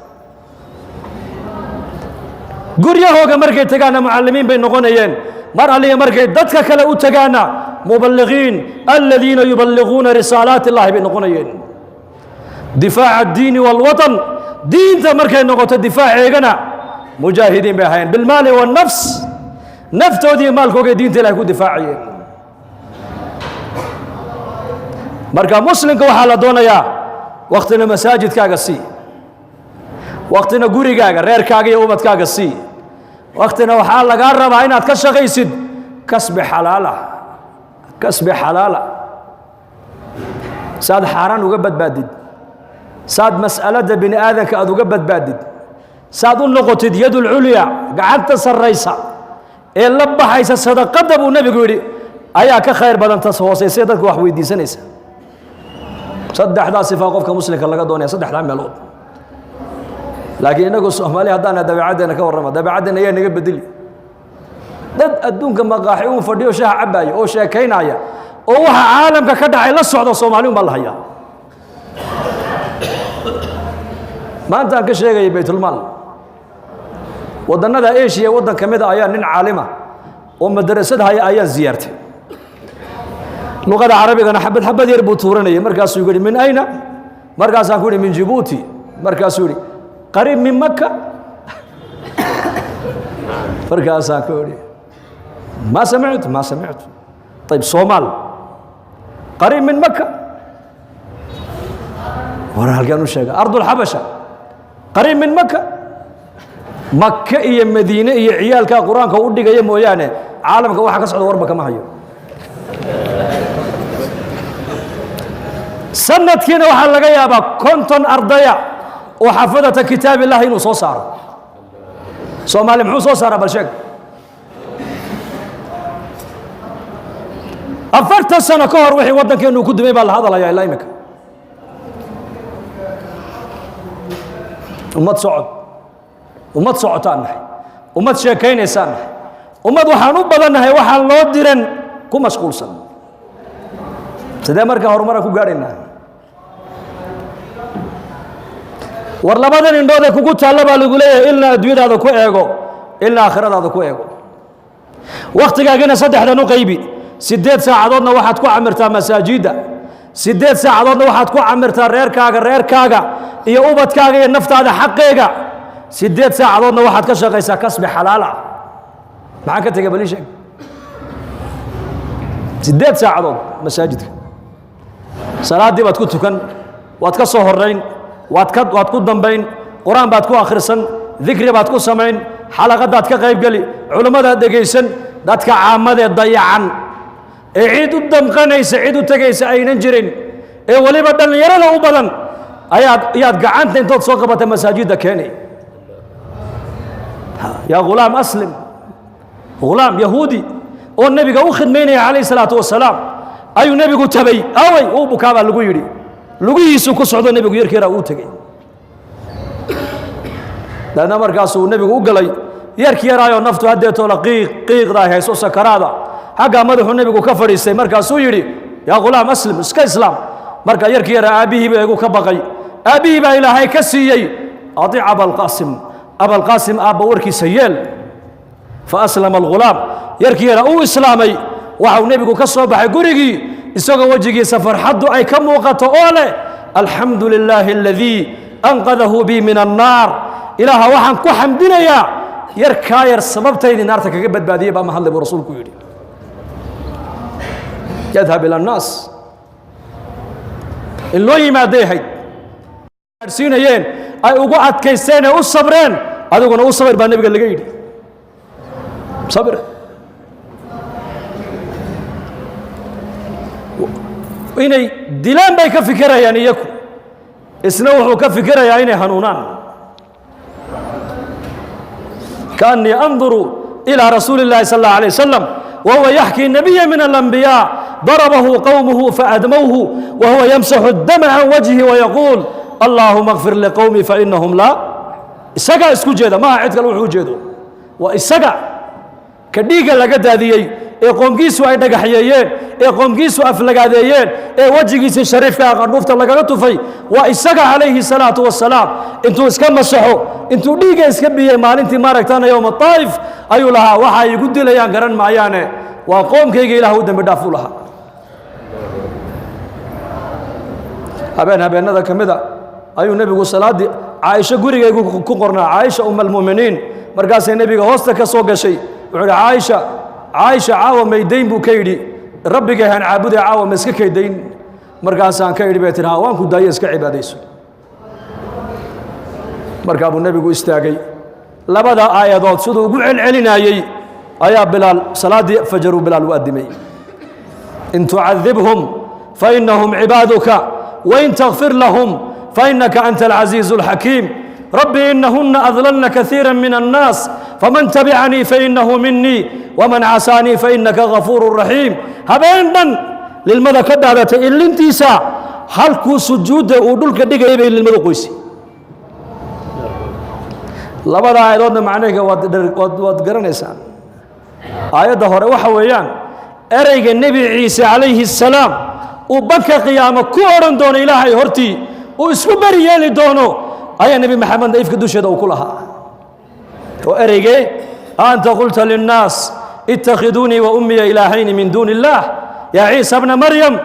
guryahooga markay tagaana mucallimiin bay noqonayeen mar alliya markay dadka kale u tagaana muballiqiin aladiina yuballiquuna risaalaati illahi bay noqonayeen difaaca addiini waalwatan diinta markay noqoto difaaceegana mujaahidiin bay ahaayeen bilmaali waannafs naftoodii maalkoogay diinta ilahay ku difaacayeen marka muslimka waxaa la doonayaa wakhtina masaajidkaaga sii wakhtina gurigaaga reerkaaga iyo ubadkaaga sii wakhtina waxaa lagaa rabaa inaad ka shaqaysid kasbi xalaala si aad xaaraan uga badbaadid saad mas'alada bini aadanka aad uga badbaadid saad u noqotid yadul culya gacanta sarraysa ee la baxaysa sadaqada buu nabigu yidhi ayaa ka khayr badan tas hoosaysa dadku wax weydiisanaysa saddexdaa sifaa qofka muslimka laga doonaya saddexdaa meelood laakiin inagu Soomaali haddaan dabeecaddeena ka warrama dabeecaddeena ayaa naga bedeli dad adduunka maqaaxi uu fadhiyo shaah cabaaya oo sheekaynaya oo waxa caalamka ka dhacay la socdo Soomaali uma lahaya maanta aan ka sheegay baytul maal wadannada Asia wadan kamid ah ayaa nin caalima oo madrasad haya ayaa ziyaartay luqada carabigana xabad xabad yar buu tuuranayay markaasuu yiri min ayna markaasaan ku yiri min Djibouti markaasuu yiri qariib min Makka markaasaan ku yiri ما سمعت طيب صومال قريب من مكة وراها كانوا شيء أرض الحبشة قريب من مكة مكة هي مدينة هي عيال كقرآن كودي جاي مويانة عالم كواحد كسر وربك ما هي سنة كنا وحلا جاي أبا كنتن أرضيا وحفظت كتاب الله إنه صار صومال محو صار بالشك أفرت السنة كهر وحي ودن كأنه كد ما يبال هذا لا يا إلهي مك وما تصعد نحي وما تشاكين إنسان وما وحنوب بدنا هي وحن لو ديرن كم مشغول سن سيدا مركا هرمرا كو غارينا ورلا بدن إن دوده كوكو تعالى بالغولة إلا دويد هذا كو إيجو إلا آخرة هذا كو إيجو وقت جانا صدق هذا نقيبي 8 ساعدودna waxaad ku amirtaa masaajida 8 saacadoodna waxaad ku amirtaa reerkaaga iyo ubadkaaga iyo naftaada xaqeega 8 saacadoodna waxaad ka shaqaysaa kasbi xalaal ah maxaa ka tagay baliisha 8 saacadood masaajidka salaadii baad ku tukan waad ka soo horeyn waad ku dambeyn quraan baad ku akhrisan dhikri baad ku sameyn xalaqadaad ka qayb gali culimada dhageysan dadka caamada dayacan عيد الدمقانيس عيد التجيس أين نجرين ولي بدل يرى له بدن أياد قعنت أنت تصقبت مساجد كاني يا غلام أسلم غلام يهودي والنبي قال خدميني عليه الصلاة والسلام أي النبي قال تبي أوي أو بكابا لقيري لقيسو كسعود النبي قال يركي رأوتك لأن مركاسو النبي قال يركي رايو نفتو هديتو لقيق راي هيسو سكرادا حقا مدحو النبي كفر يستي مركاسو يري يا غلام أسلم اسكا إسلام مركا يركي را أبيه بيقو كبقي أبيه با إلهي كسيي أطيع أبا القاسم أبا وركي سيال فأسلم الغلام يركي را أو إسلامي وحو النبي كسو بحي قرقي إسوغا وجيكي سفر حدو أي كم وقت أولي الحمد لله الذي أنقذه بي من النار إلها وحن كو حمدنا يا يركاير سببتين نارتك قبت بادية با محل برسولك يري يذهب إلى الناس اللي ما ديهي سينيين أي أقعد كيسين والصبرين هذا يقول والصبر بان نبي قال صبر إني دلان باي كفكرة يعني يكو اسنوحو كفكرة يعني هنونان كأني أنظر إلى رسول الله صلى الله عليه وسلم وهو يحكي النبي من الأنبياء ضربه قومه فأدموه وهو يمسح الدم عن وجهه ويقول اللهم اغفر لقومي فإنهم لا إساقا اسكو جيدا ما عدك الوحو جيدو وإساقا كديقا لقد هذه قوم كيسو أي دقحييين قوم كيسو أفلقاديين وجه كيسو الشريف كأغنوفت لقاتو في وإساقا عليه الصلاة والسلام انتو اسكا مسحو انتو ديقا اسكا بيه مال انتي ماركتانا يوم الطائف أيو لها وحا يقود ليان قرن معياني وقوم كيجي له دم بدافو لها هبين هذا كمذا أيو النبي قال صلاة عائشة قري يقول كقرنا عائشة أم المؤمنين مركز النبي هوستك سوق شيء وعلى عائشة عاوة ميدين بوكيدي ربي جهان عابد عاوة مسك كيدين مركز عن كيدي بيتنا وان كدايس كعباديس مركب النبي قال استاجي لبدا آية ضاد سدو قل علنا يي آية بلال صلاة فجر بلال وأدمي إن تعذبهم فإنهم عبادك وإن تغفر لهم فإنك أنت العزيز الحكيم ربي إنهن أضللن كثيرا من الناس فمن تبعني فإنه مني ومن عساني فإنك غفور رحيم هبين للمدى كدادة اللي انتيسا halkuu sujuudda uu dhulka dhigayay bay ilmadu qoysay labada aayadoodna macnaheega waad garanaysaan aayadda hore waxa weeyaan ereyga nebi ciise calayhi salaam uu banka qiyaamo ku odhan doono ilaahay hortii uu isku beri yeeli doono ayaa nebi maxamedna ifka dusheeda uu ku lahaa oo ereygee anta qulta linnaas ittakhiduunii wa ummiya ilaahayni min duuni illaah yaa ciisa bna maryam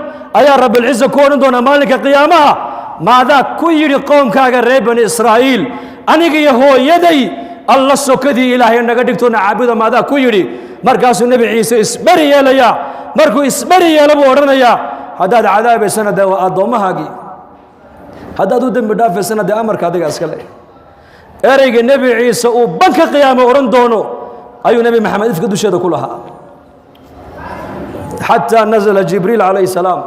ayaa rabbilciza ku odhan doonaa maalinka qiyaamaha maadaa ku yidhi qowmkaaga reer bani israa'iil aniga iyo hooyaday alla sokadii ilaahay naga dhigtoona caabuda maadaa ku yidhi markaasuu nebi ciise isberi yeelayaa markuu isberi yeelo buu odhanayaa haddaad cadaabaysana dee waa addoommahaagii haddaad u dembi dhaafaysana dee amarka adiga iska leh ereyga nebi ciise uu banka qiyaamo odhan doono ayuu nebi maxamed ifka dusheeda ku lahaa xataa nazala jibriil calayhi salaam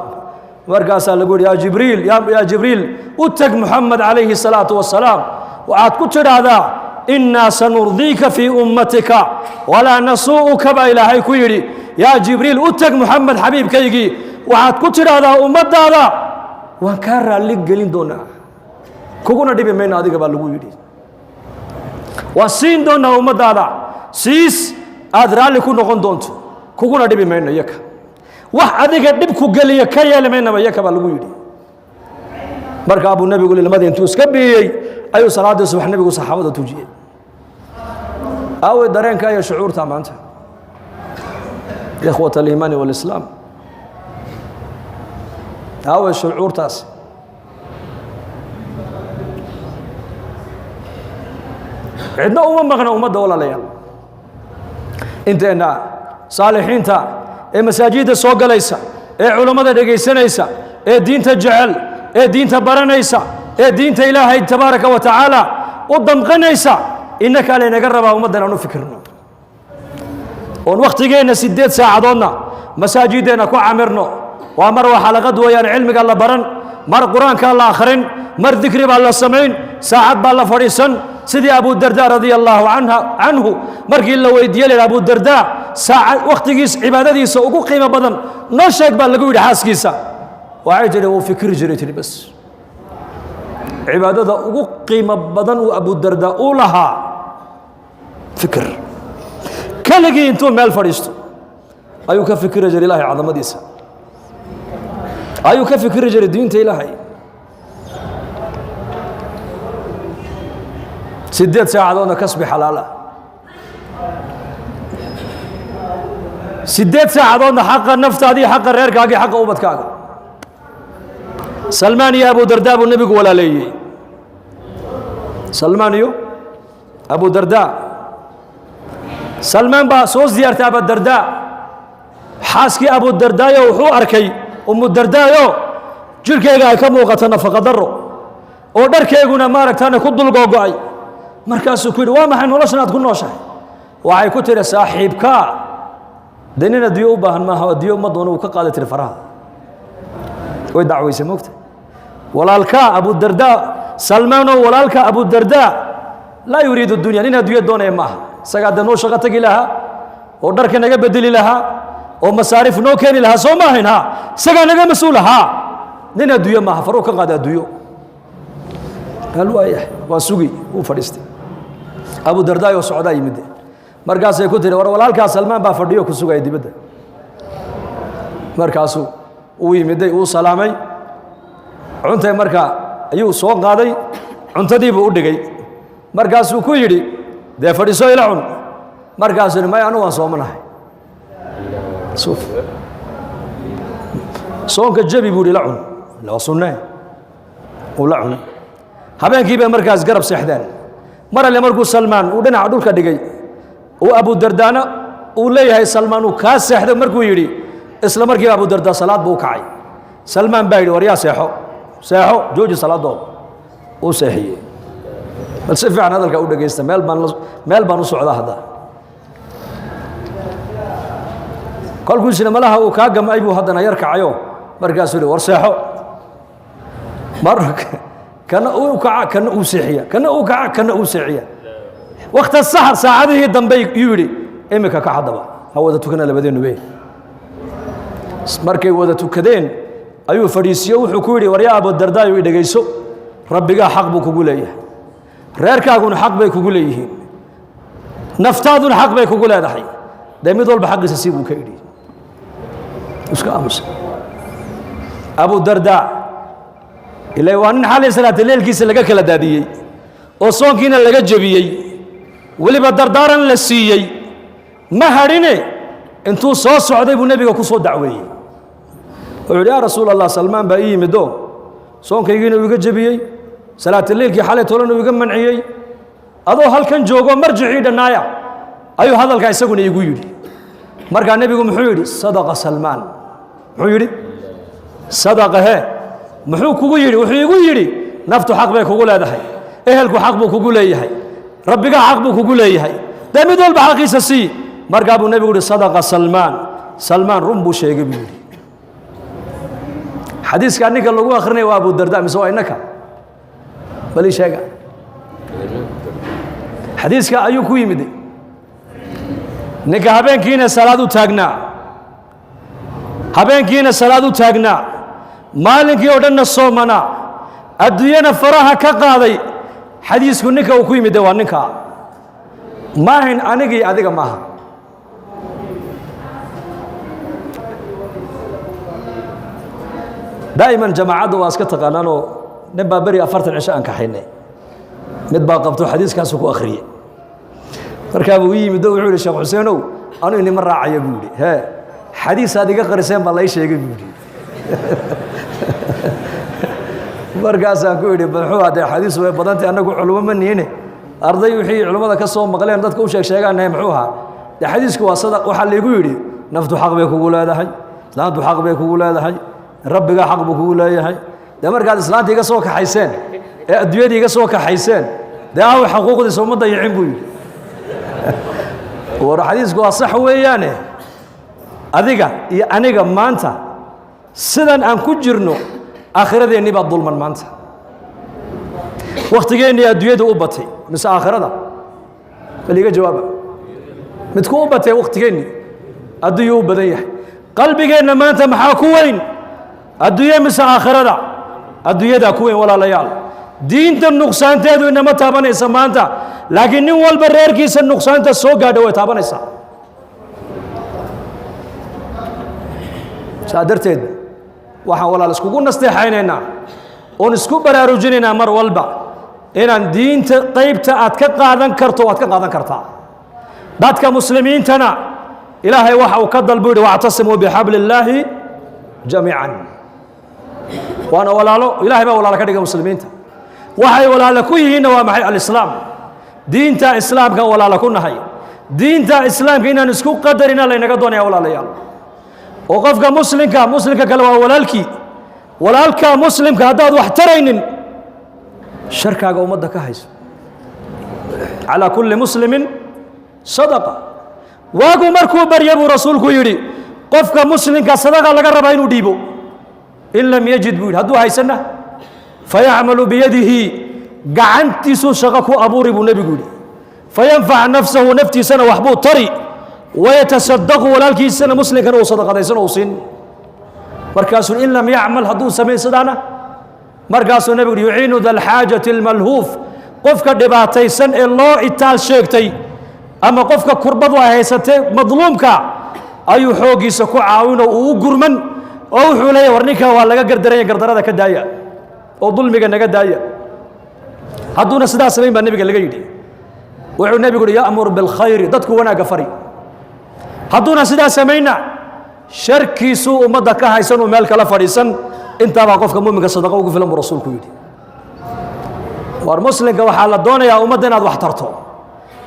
markaasaa lagu yidhi yaa jibriil u tag muxamed calayhi salaatu wasalaam waxaad ku tidhaahdaa innaa sanurdiika fii ummatika walaa nasuu'uka baa ilaahay ku yidhi yaa jibriil u tag muxamed xabiibkaygii waxaad ku tidhaahdaa ummaddaada waan kaa raalli gelin doonaa kuguna dhibi mayno adiga baa lagu yidhi waan siin doonaa ummaddaada siis aad raalli ku noqon doonto kuguna dhibi mayno iyaka wax adiga dhib ku geliya ka yeeli maynaba iyaka baa lagu yidhi markaa buu nebigu lilmadii intuu iska biyey ayuu salaaddii subax nebigu saxaabada tujiyey aawey dareenka iyo shucuurta maanta ikhwat aliimaani waalislaam aawey shucuurtaas cidna uma maqna ummadda walaalayaal inteenna saalixiinta ee masaajidda soo galaysa ee culammada dhegaysanaysa ee diinta jecel ee diinta baranaysa ee diinta ilaahay tabaaraka wa tacaala u damqanaysa innaka laynaga rabaa ummaddan aan u fikirno oon wakhtigeenna 8 saacadoodna masaajiddeenna ku camirno waa mar waa xalaqad weeyaan cilmiga la baran mar qur-aanka la akhrin mar dikri baa la samayn saacad baa la fadhiisan sidii abu darda radia allaahu canhu markii la weydiiyey la abu darda saacad wakhtigiis cibaadadiisa ugu qiimo badan noo sheeg baa lagu yidhi xaaskiisa waxay tidhi wuu fikri jiray tidhi bas cibaadada ugu qiimo badan uu abu darda uu lahaa fikir keligii intuu meel fadhiisto ayuu ka fikiri jiray ilaahay cadamadiisa ayuu ka fikiri jiray diinta ilaahay 8 saacadoodna kasbi xalaala 8 saacadoodna xaqa naftaadii xaqa reerkaagii xaqa ubadkaaga salmaan iyo abu darda buu nebigu walaaleeyey salmaan iyo abu darda salmaan baa soo ziyaartay abu darda xaaskii abu dardaayo wuxuu arkay umu dardaayo jirkeyga ay ka muuqato nafaqa daro oo dharkeyguna maaragtaana ku dulgoogo'ay markaasuu ku yidhi waa maxay noloshan aad ku nooshahay waxay ku tiri saaxiibkaa dee nin adduyo u baahan maaha adduyo ma doono uu ka qaaday tiri faraha way dacwaysay moogta walaalkaa abu darda salmaanoo walaalka abu darda laa yuriidu dunya nin adduyo doonaya maaha isagaa dee noo shaqo tagi lahaa oo dharka naga bedeli lahaa oo masaarif noo keeni lahaa soo ma ahayn ha isagaa naga mas-uul ahaa nin adduyo maaha faruu ka qaaday adduyo hal waayahay waa sugi wuu fadhiistay abu dardaay oo socdaa yimid markaasay ku tiri war walaalkaa salmaan baa fadhiyo ku sugaya dibadda markaasuu uu yimiday uu salaamay cuntay markaa ayuu soo qaaday cuntadiibuu u dhigay markaasuu ku yidhi dee fadhiiso ila cun markaasuu yidhi maya anu waan soomanahay soonka jabi buu yidhi la cun waa sunnee uu la cunay habeenkii bay markaas garab seexdeen mar alle markuu salmaan uu dhinaca dhulka dhigay uu abu dardaana uu leeyahay salmaan uu kaa seexday markuu yidhi isla markiiba abu darda salaad buu u kacay salmaan baa yidhi war yaa seexo seexo jooji salaadooda uu seexiyey bal si fiican hadalka u dhegaysta meel baan u socdaa hadda kolkuusina malaha uu kaa gamay buu haddana yar kacayo markaasuu yidhi war seexo mar kana uu kaca kana uu seexiya kana uu kaca kana uu seexiya waqti sahar saacadihii dambe yiri imika ka hadaba ha wada tukana labadeenu bay markay wada tukadeen ayuu fadhiisiyo wuxuu ku yiri waryaa Abu Darda ay dhageyso rabbiga xaq buu kugu leeyahay reerkaaguna xaq bay kugu leeyihiin naftaaduna xaq bay kugu leedahay mid walba xaqiisa si buu ka yiri iska aamus Abu Darda ilaa waan xalay salaada leelkiisa laga kala daadiyay oo soonkiina laga jabiyay waliba dardaaran la siiyay ma harine intuu soo socday buu nabiga ku soo dacweeyay wuxuu yaa rasuulallah Salmaan baa yimido soonkaygiina uu iga jabiyay salaada leelkii xalay tolan uu iga manciyay adoo halkan joogo marjicii dhanaaya ayuu hadalka isaguna igu yiri marka nabigu muxuu yiri sadaqa Salmaan muxuu yiri sadaqa muxuu kugu yiri wuxuu igu yiri naftu xaq bay kugu leedahay ehelku xaq buu kugu leeyahay rabbiga xaq buu kugu leeyahay mid walba xaqiisa si marka buu nabigu yiri sadaqa Salmaan run buu sheegay buu yiri xadiiska ninka lagu akhrinay waa Abu Darda mise waa inaka bali sheega xadiiska ayuu ku yimid ninka habeenkiina salaad u taagnaa maalinkii oo dhanna soomana adduunyana faraha ka qaaday xadiisku ninka uu ku yimid waa ninka maahin anigii adiga maaha daa'iman jamaacadu waa iska taqaanaanoo nin baa beri 40 cisho aan kaxaynay mid baa qabto xadiiskaas ku akhriyay markaa buu yimid wuxuu yiri Sheekh Xuseenow anu inima raacaya buu yiri xadiis aad iga qariseen baa la sheegay buu yiri markaas aan ku yiri wuxuu haday xadiis way badantay anagu culimo ma niine arday wixii culimada ka soo maqleen dadka u sheegaanay muxuu ahaa xadiisku waa sadaq waxa la igu yiri naftu xaq bay kugu leedahay islaantu xaq bay kugu leedahay rabbiga xaq buu kugu leeyahay markaad islaanta iga soo kaxayseen ee adduunyada iga soo kaxayseen aa xuquuqdiisa uma dayicin buu yiri war xadiisku waa sax weeyaane adiga iyo aniga maanta sidan aan ku jirno aakhiradeeni baa dulman maanta waqtigeeni adduunyada u batay mise aakhirada baliga jawaaba midku u batay waqtigeeni adduunyo u badan yahay qalbigeena maanta maxaa ku weyn adduunyo mise aakhirada adduunyada ku weyn walaalayaal diinta nuqsaanteedu inama taabanaysa maanta laakiin nin walba reerkiisa nuqsaanta soo gaadha way taabanaysaa saadarteed waxaan walaal iskugu nasteexaynaynaa oon isku baraarujinaynaa mar walba inaan diinta qaybta aad ka qaadan karto waad ka qaadan kartaa dadka muslimiintana ilaahay waxa uu ka dalbu yidhi wactasimuu bixabli illaahi jamiican waana walaalo ilaahay baa walaalo ka dhiga muslimiinta waxay walaalo ku yihiinna waa maxay alislaam diinta islaamka walaalo ku nahay diinta islaamka inaan isku qadarina laynaga doonaya walaalayaal oo qofka muslimka kale waa walaalka muslimka haddaad wax taraynin sharkaaga ummadda ka hayso calaa kulli muslimin sadaqa waagu markuu barya buu rasuulku yidhi qofka muslimka sadaqa laga rabaa inuu dhiibo in lam yajid buu yidhi hadduu haysanna fayacmalu biyadihi gacantiisuu shaqo ku abuuri buu nebigu yidhi fayanfac nafsahu naftiisana waxbuu tari wayatasadaqu walaalkiisana muslimkana uu sadaqadaysan uu siin markaasuu in lam yacmal hadduu samayn sidaana markaasuu nebigu yidhi yuciinu da alxaajati almalhuuf qofka dhibaataysan ee loo itaal sheegtay ama qofka kurbadu ay haysatay madluumka ayuu xooggiisa ku caawino uu u gurman oo wuxuu leeyahay war ninka waa laga gardaranya gardarada ka daaya oo dulmiga naga daaya hadduuna sidaa samayn baa nebiga laga yidhi wuxuu nebigu yidhi ya'mur bilkhayri dadku wanaagga fari hadduuna sidaa samayna sharkiisuu ummadda ka haysan uu meel kala fadhiisan intaabaa qofka mu'minka sadaqa ugu filan buu rasuulku yidhi war muslimka waxaa la doonayaa ummadda inaad wax tarto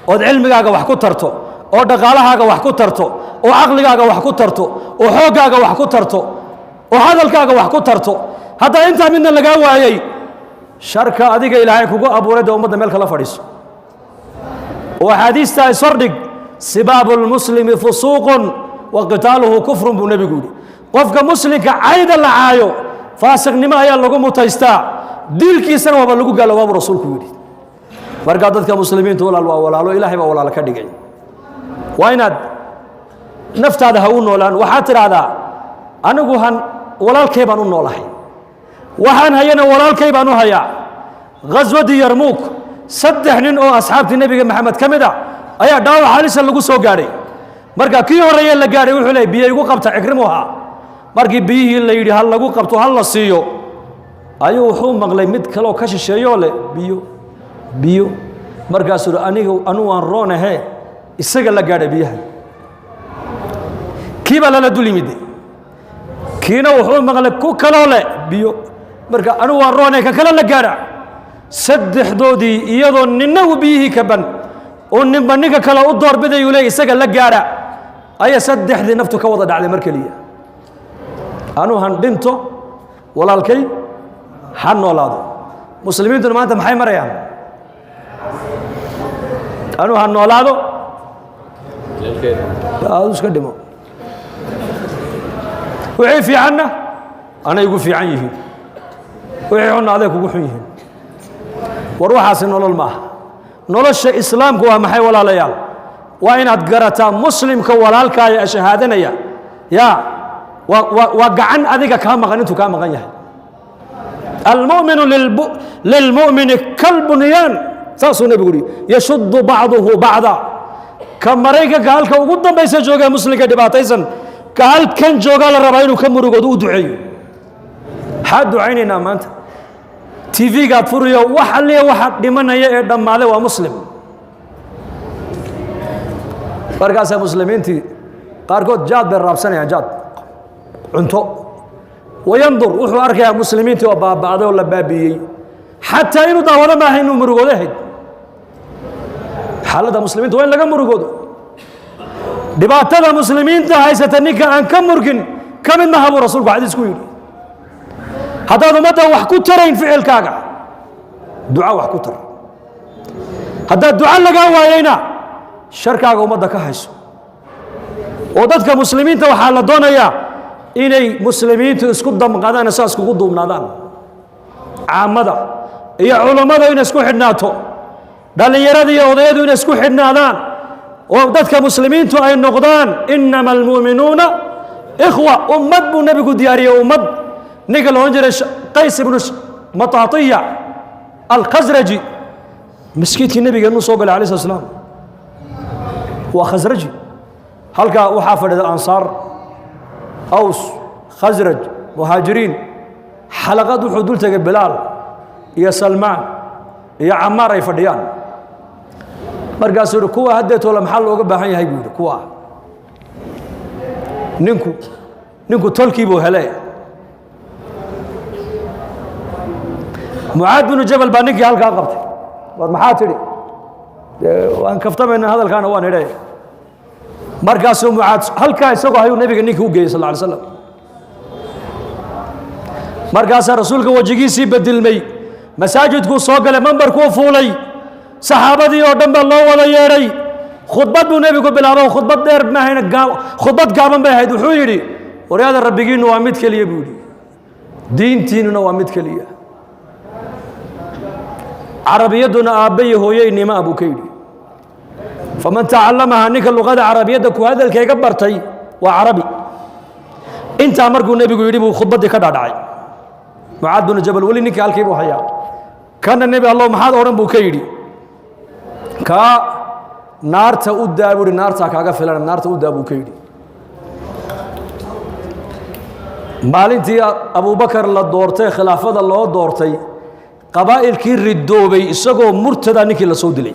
ood cilmigaaga wax ku tarto oo dhaqaalahaaga wax ku tarto oo caqligaaga wax ku tarto oo xooggaaga wax ku tarto oo hadalkaaga wax ku tarto haddaa intaa midna lagaa waayey sharka adiga ilaahay kugu abuuray dee ummadda meel kala fadhiiso oo axaadiista isordhig sibaabu lmuslimi fusuuqun wa qitaaluhu kufrun buu nebigu yidhi qofka muslimka cayda la caayo faasiqnimo ayaa lagu mutaystaa dilkiisana waaba lagu gaaloobaabuu rasuulku yidhi markaa dadka muslimiinta walaal waa walaalo ilaahay baa walaalo ka dhigay waa inaad naftaada ha u noolaan waxaad tidhaahdaa anigu walaalkay baan u noolahay waxaan hayana walaalkay baan u hayaa ghaswadii yarmuuk 3 nin oo asxaabtii nebiga maxamed ka mid a ayaa dhaawac halisa lagu soo gaadhay marka kii horeeye la gaadhay wuxuu leeyay biyo igu qabta cikrimuha markii biyihii la yidhi hal lagu qabto hal la siiyo ayuu wuxuu maqlay mid kaloo ka shisheeyoo leh biyo markaasuu anu waan roonahe isaga la gaadhay biyaha kii baa lala dul yimid kiina wuxuu maqlay ku kaloo leh biyo marka anu waan roonahe ka kale la gaadha saddexdoodii iyadoo ninnagu biyihii ka ban oo ninba ninka kale u doorbidayuu leey isaga la gaadha ayaa saddexdii naftu ka wada dhacday mar keliya anuu han dhinto walaalkay ha noolaado muslimiintuna maanta maxay marayaan anuu ha noolaado aadu iska dhimo wixii fiicanna anay igu fiican yihiin wixii xunna aday kugu xun yihiin war waxaasi nolol maaha nolosha islaamku waa maxay walaalayaal waa inaad garataa muslimka walaalkaaya shahaadanaya yaa waa gacan adiga kaa maqan intuu kaa maqan yahay almu'minu lilmu'mini kalbunyaan saasuu nebigu yidhi yashuddu bacduhu bacda ka maraykanka halka ugu dambaysa jooga muslimka dhibaataysan ka halkan joogaa la rabaa inuu ka murugoodo u duceeyo maxaad ducaynaynaa maanta tv-gaad furiyo wax alliya waxa dhimanaya ee dhammaaday waa muslim markaasaa muslimiintii qaarkood jaad bay raabsanayaan jaad cunto wayandur wuxuu arkayaa muslimiintii oo baaba'day oo la baabi'iyey xataa inuu daawado maaha inuu murugoodo ahayd xaaladda muslimiinta waa in laga murugoodo dhibaatada muslimiinta haysata ninka aan ka murgin ka mid maha buu rasuulku xadiisku yidhi haddaad ummadda wax ku tarayn ficilkaaga duca wax ku tar haddaad duca lagaa waayayna sharkaaga ummadda ka hayso oo dadka muslimiinta waxaa la doonayaa inay muslimiintu isku damqadaan saas kugu duubnaadaan caamada iyo culammada inay isku xidhnaato dhallinyarada iyo odayadu inay isku xidhnaadaan oo dadka muslimiintu ay noqdaan inama almu'minuuna ikhwa ummad buu nebigu diyaariyey ummad ninka la odhan jiray qays ibnu mataatiya alkhasraji maskiidkii nebigeennu soo galay alay slat slaam waa khasraji halkaa waxaa fadhida ansaar aws khasraj muhaajiriin xalaqad wuxuu dul tegay bilaal iyo salmaan iyo camaar ay fadhiyaan markaasuu yidhi kuwa haddeetoola maxaa looga baahan yahay buu yidhi kuwa ninku tolkii buu hele mucaad binu jabal baa ninkii halkaa qabtay war maxaa tidhi waan kaftamayna hadalkaana waan idhay markaasuu mucaad halkaa isagoo hayuu nebiga ninkii u geeyey sal lla alay slam markaasaa rasuulka wejigiisii bedilmay masaajidkuu soo galay mambarkuu fuulay saxaabadii oo dhan baa loo wada yeedhay khudbad buu nebigu bilaabo khudbad dheer maahayna khudbad gaaban bay ahayd wuxuu yidhi waryaada rabbigiinnu waa mid keliya buu yidhi diintiinnuna waa mid keliya carabiyadduna aabba iyo hooyeynima buu ka yidhi faman tacallamaha ninka luqada carabiyadda ku hadalkayga bartay waa carabi intaa markuu nebigu yidhi buu khudbaddii ka dhaadhacay mucaad binu jabal weli ninkii halkii buu hayaa kana nebi allow maxaad odhan buu ka yidhi kaa naarta u daa buu yidhi naartaa kaaga filan naarta u daa buu ka yidhi maalintii abubakar la doortay khilaafada loo doortay qabaa'ilkii ridoobay isagoo murtada ninkii la soo dilay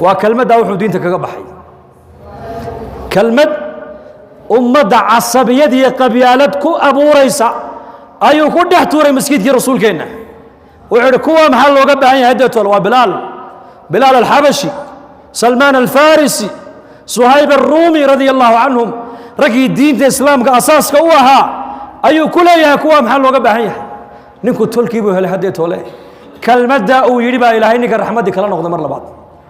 waa kelmaddaa wuxuu diinta kaga baxay kelmad ummadda casabiyad iyo qabyaalad ku abuuraysa ayuu ku dhex tuuray masjidkii rasuulkeenna wuxuu yidhi kuwa maxaa looga baahan yahay haddeetoole waa bilaal alxabashi salmaan alfarisi suhayb alruumi radia allahu canhum raggii diinta islaamka asaaska u ahaa ayuu ku leeyahay kuwa maxaa looga baahan yahay ninku tolkii buu helay haddeetoole kelmaddaa uu yidhi baa ilaahay ninka raxmaddii kala noqday mar labaad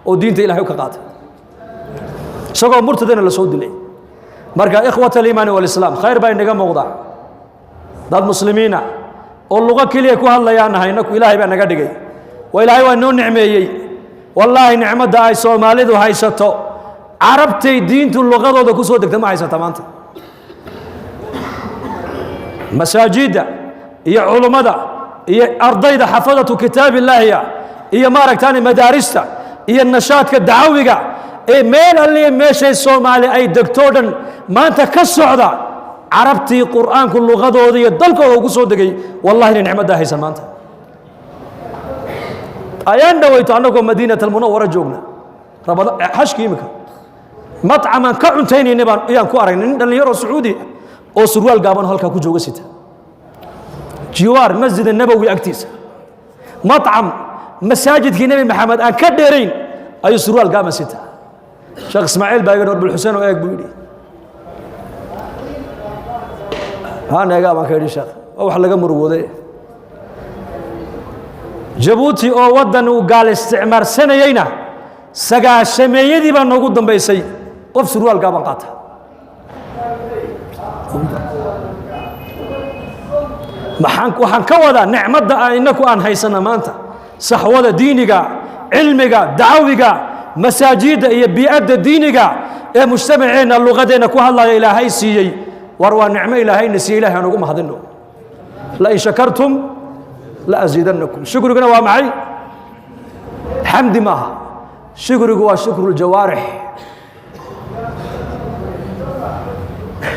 oo diinta ilahay u ka qaatay isagoo murtadana la soo dilay marka ikhwat aliimaani walislaam khayr baa inaga muuqdaa dad muslimiina oo luqo keliya ku hadlayaan nahay inaku ilaahay baa naga dhigay waa ilaahay waa noo nicmeeyey wallaahi nicmadda ay soomaalidu haysato carabtay diintu luqadooda ku soo degta ma haysata maanta masaajidda iyo culummada iyo ardayda xafadatu kitaab illaahiya iyo maaragtaani madaarista iyo nashaadka dacawiga ee meel alliya meeshay soomaali ay degtoo dhan maanta ka socda carabtii qur'aanku luqadooda iyo dalkooda ugu soo degay wallahi inay nicmaddaa haysan maanta ayaan dhawayto annagoo madiinat almunawara joogna xashkii imika matcamaan ka cuntaynayna ayaan ku aragnay nin dhallinyaroo sacuudi oo surwaal gaaban halkaa ku jooga sita jiwaar masjid nabowi agtiisa matcam masaajidkii nebi maxamed aan ka dheerayn ayuu surwaal gaaban sita sheekh ismaaciil baa iga dhor bilxuseen oo eeg buu yidhi haan eegaa baan ka yidhi sheekh waa wax laga murugooday jabuuti oo waddan uu gaal isticmaarsanayeyna sagaashameeyadii baa noogu dambaysay qof surwaal gaaban qaata waxaan ka wadaa nicmadda inaku aan haysana maanta saxwada diiniga cilmiga dacawiga masaajidda iyo bii'adda diiniga ee mujtamaceenna luqadeenna ku hadlaya ilaahay siiyey war waa nicmo ilaahayna siiye ilahay aan ugu mahadinno lain shakartum la asiidannakum shukriguna waa maxay xamdi maaha shukrigu waa shukru ljawaarix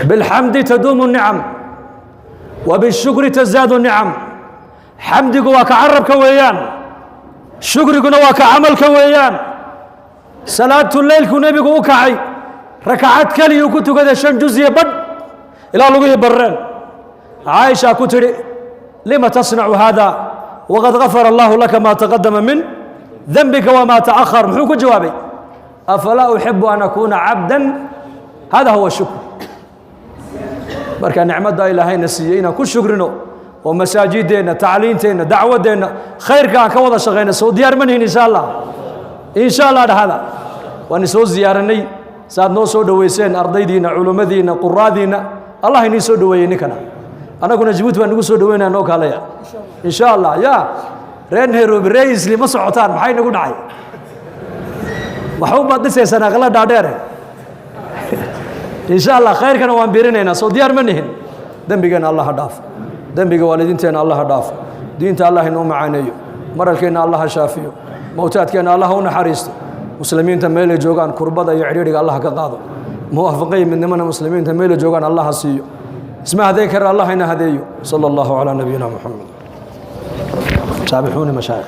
bilxamdi taduumu nicam وبالشكر تزداد النعم حمدك وكعرب كويان شكرك وكعمل كويان صلاة الليل كنبي وكعي ركعات كلي وكنت كذا شن جزء بد إلى لغيه بران عائشة كتري لما تصنع هذا وقد غفر الله لك ما تقدم من ذنبك وما تأخر محوك جوابي أفلا أحب أن أكون عبدا هذا هو الشكر marka nicmadda ilaahayna siiyey inaan ku shukrino oo masaajideenna tacliinteenna dacwadeenna khayrka aan ka wada shaqayna soo diyaar manihin insha allah dhahada waan soo ziyaaranay saad noo soo dhaweyseen ardaydiina culumadiina quraadiina allah inii soo dhaweeyey ninkana annaguna jabuuti baan nagu soo dhaweynaa noo kaalaya insha allah ya reer nairobi reer isli ma socotaan maxay nagu dhacay waxuunbaad dhisaysaan aqla dhaadheere إن شاء الله خير كانوا وانبيرنا صو ديار منهن ذنبنا الله داف ذنبك والدينتنا الله داف دينت الله إنه معاني مرلكنا الله شافيه موتاتنا الله ونحرست مسلمين تميل جوغان كربدا يعريرك الله كقاضي موافقين من ضمن مسلمين تميل جوغان الله سيو اسمع ذكر الله إن هديه صلى الله على نبينا محمد سامحوني مشايخ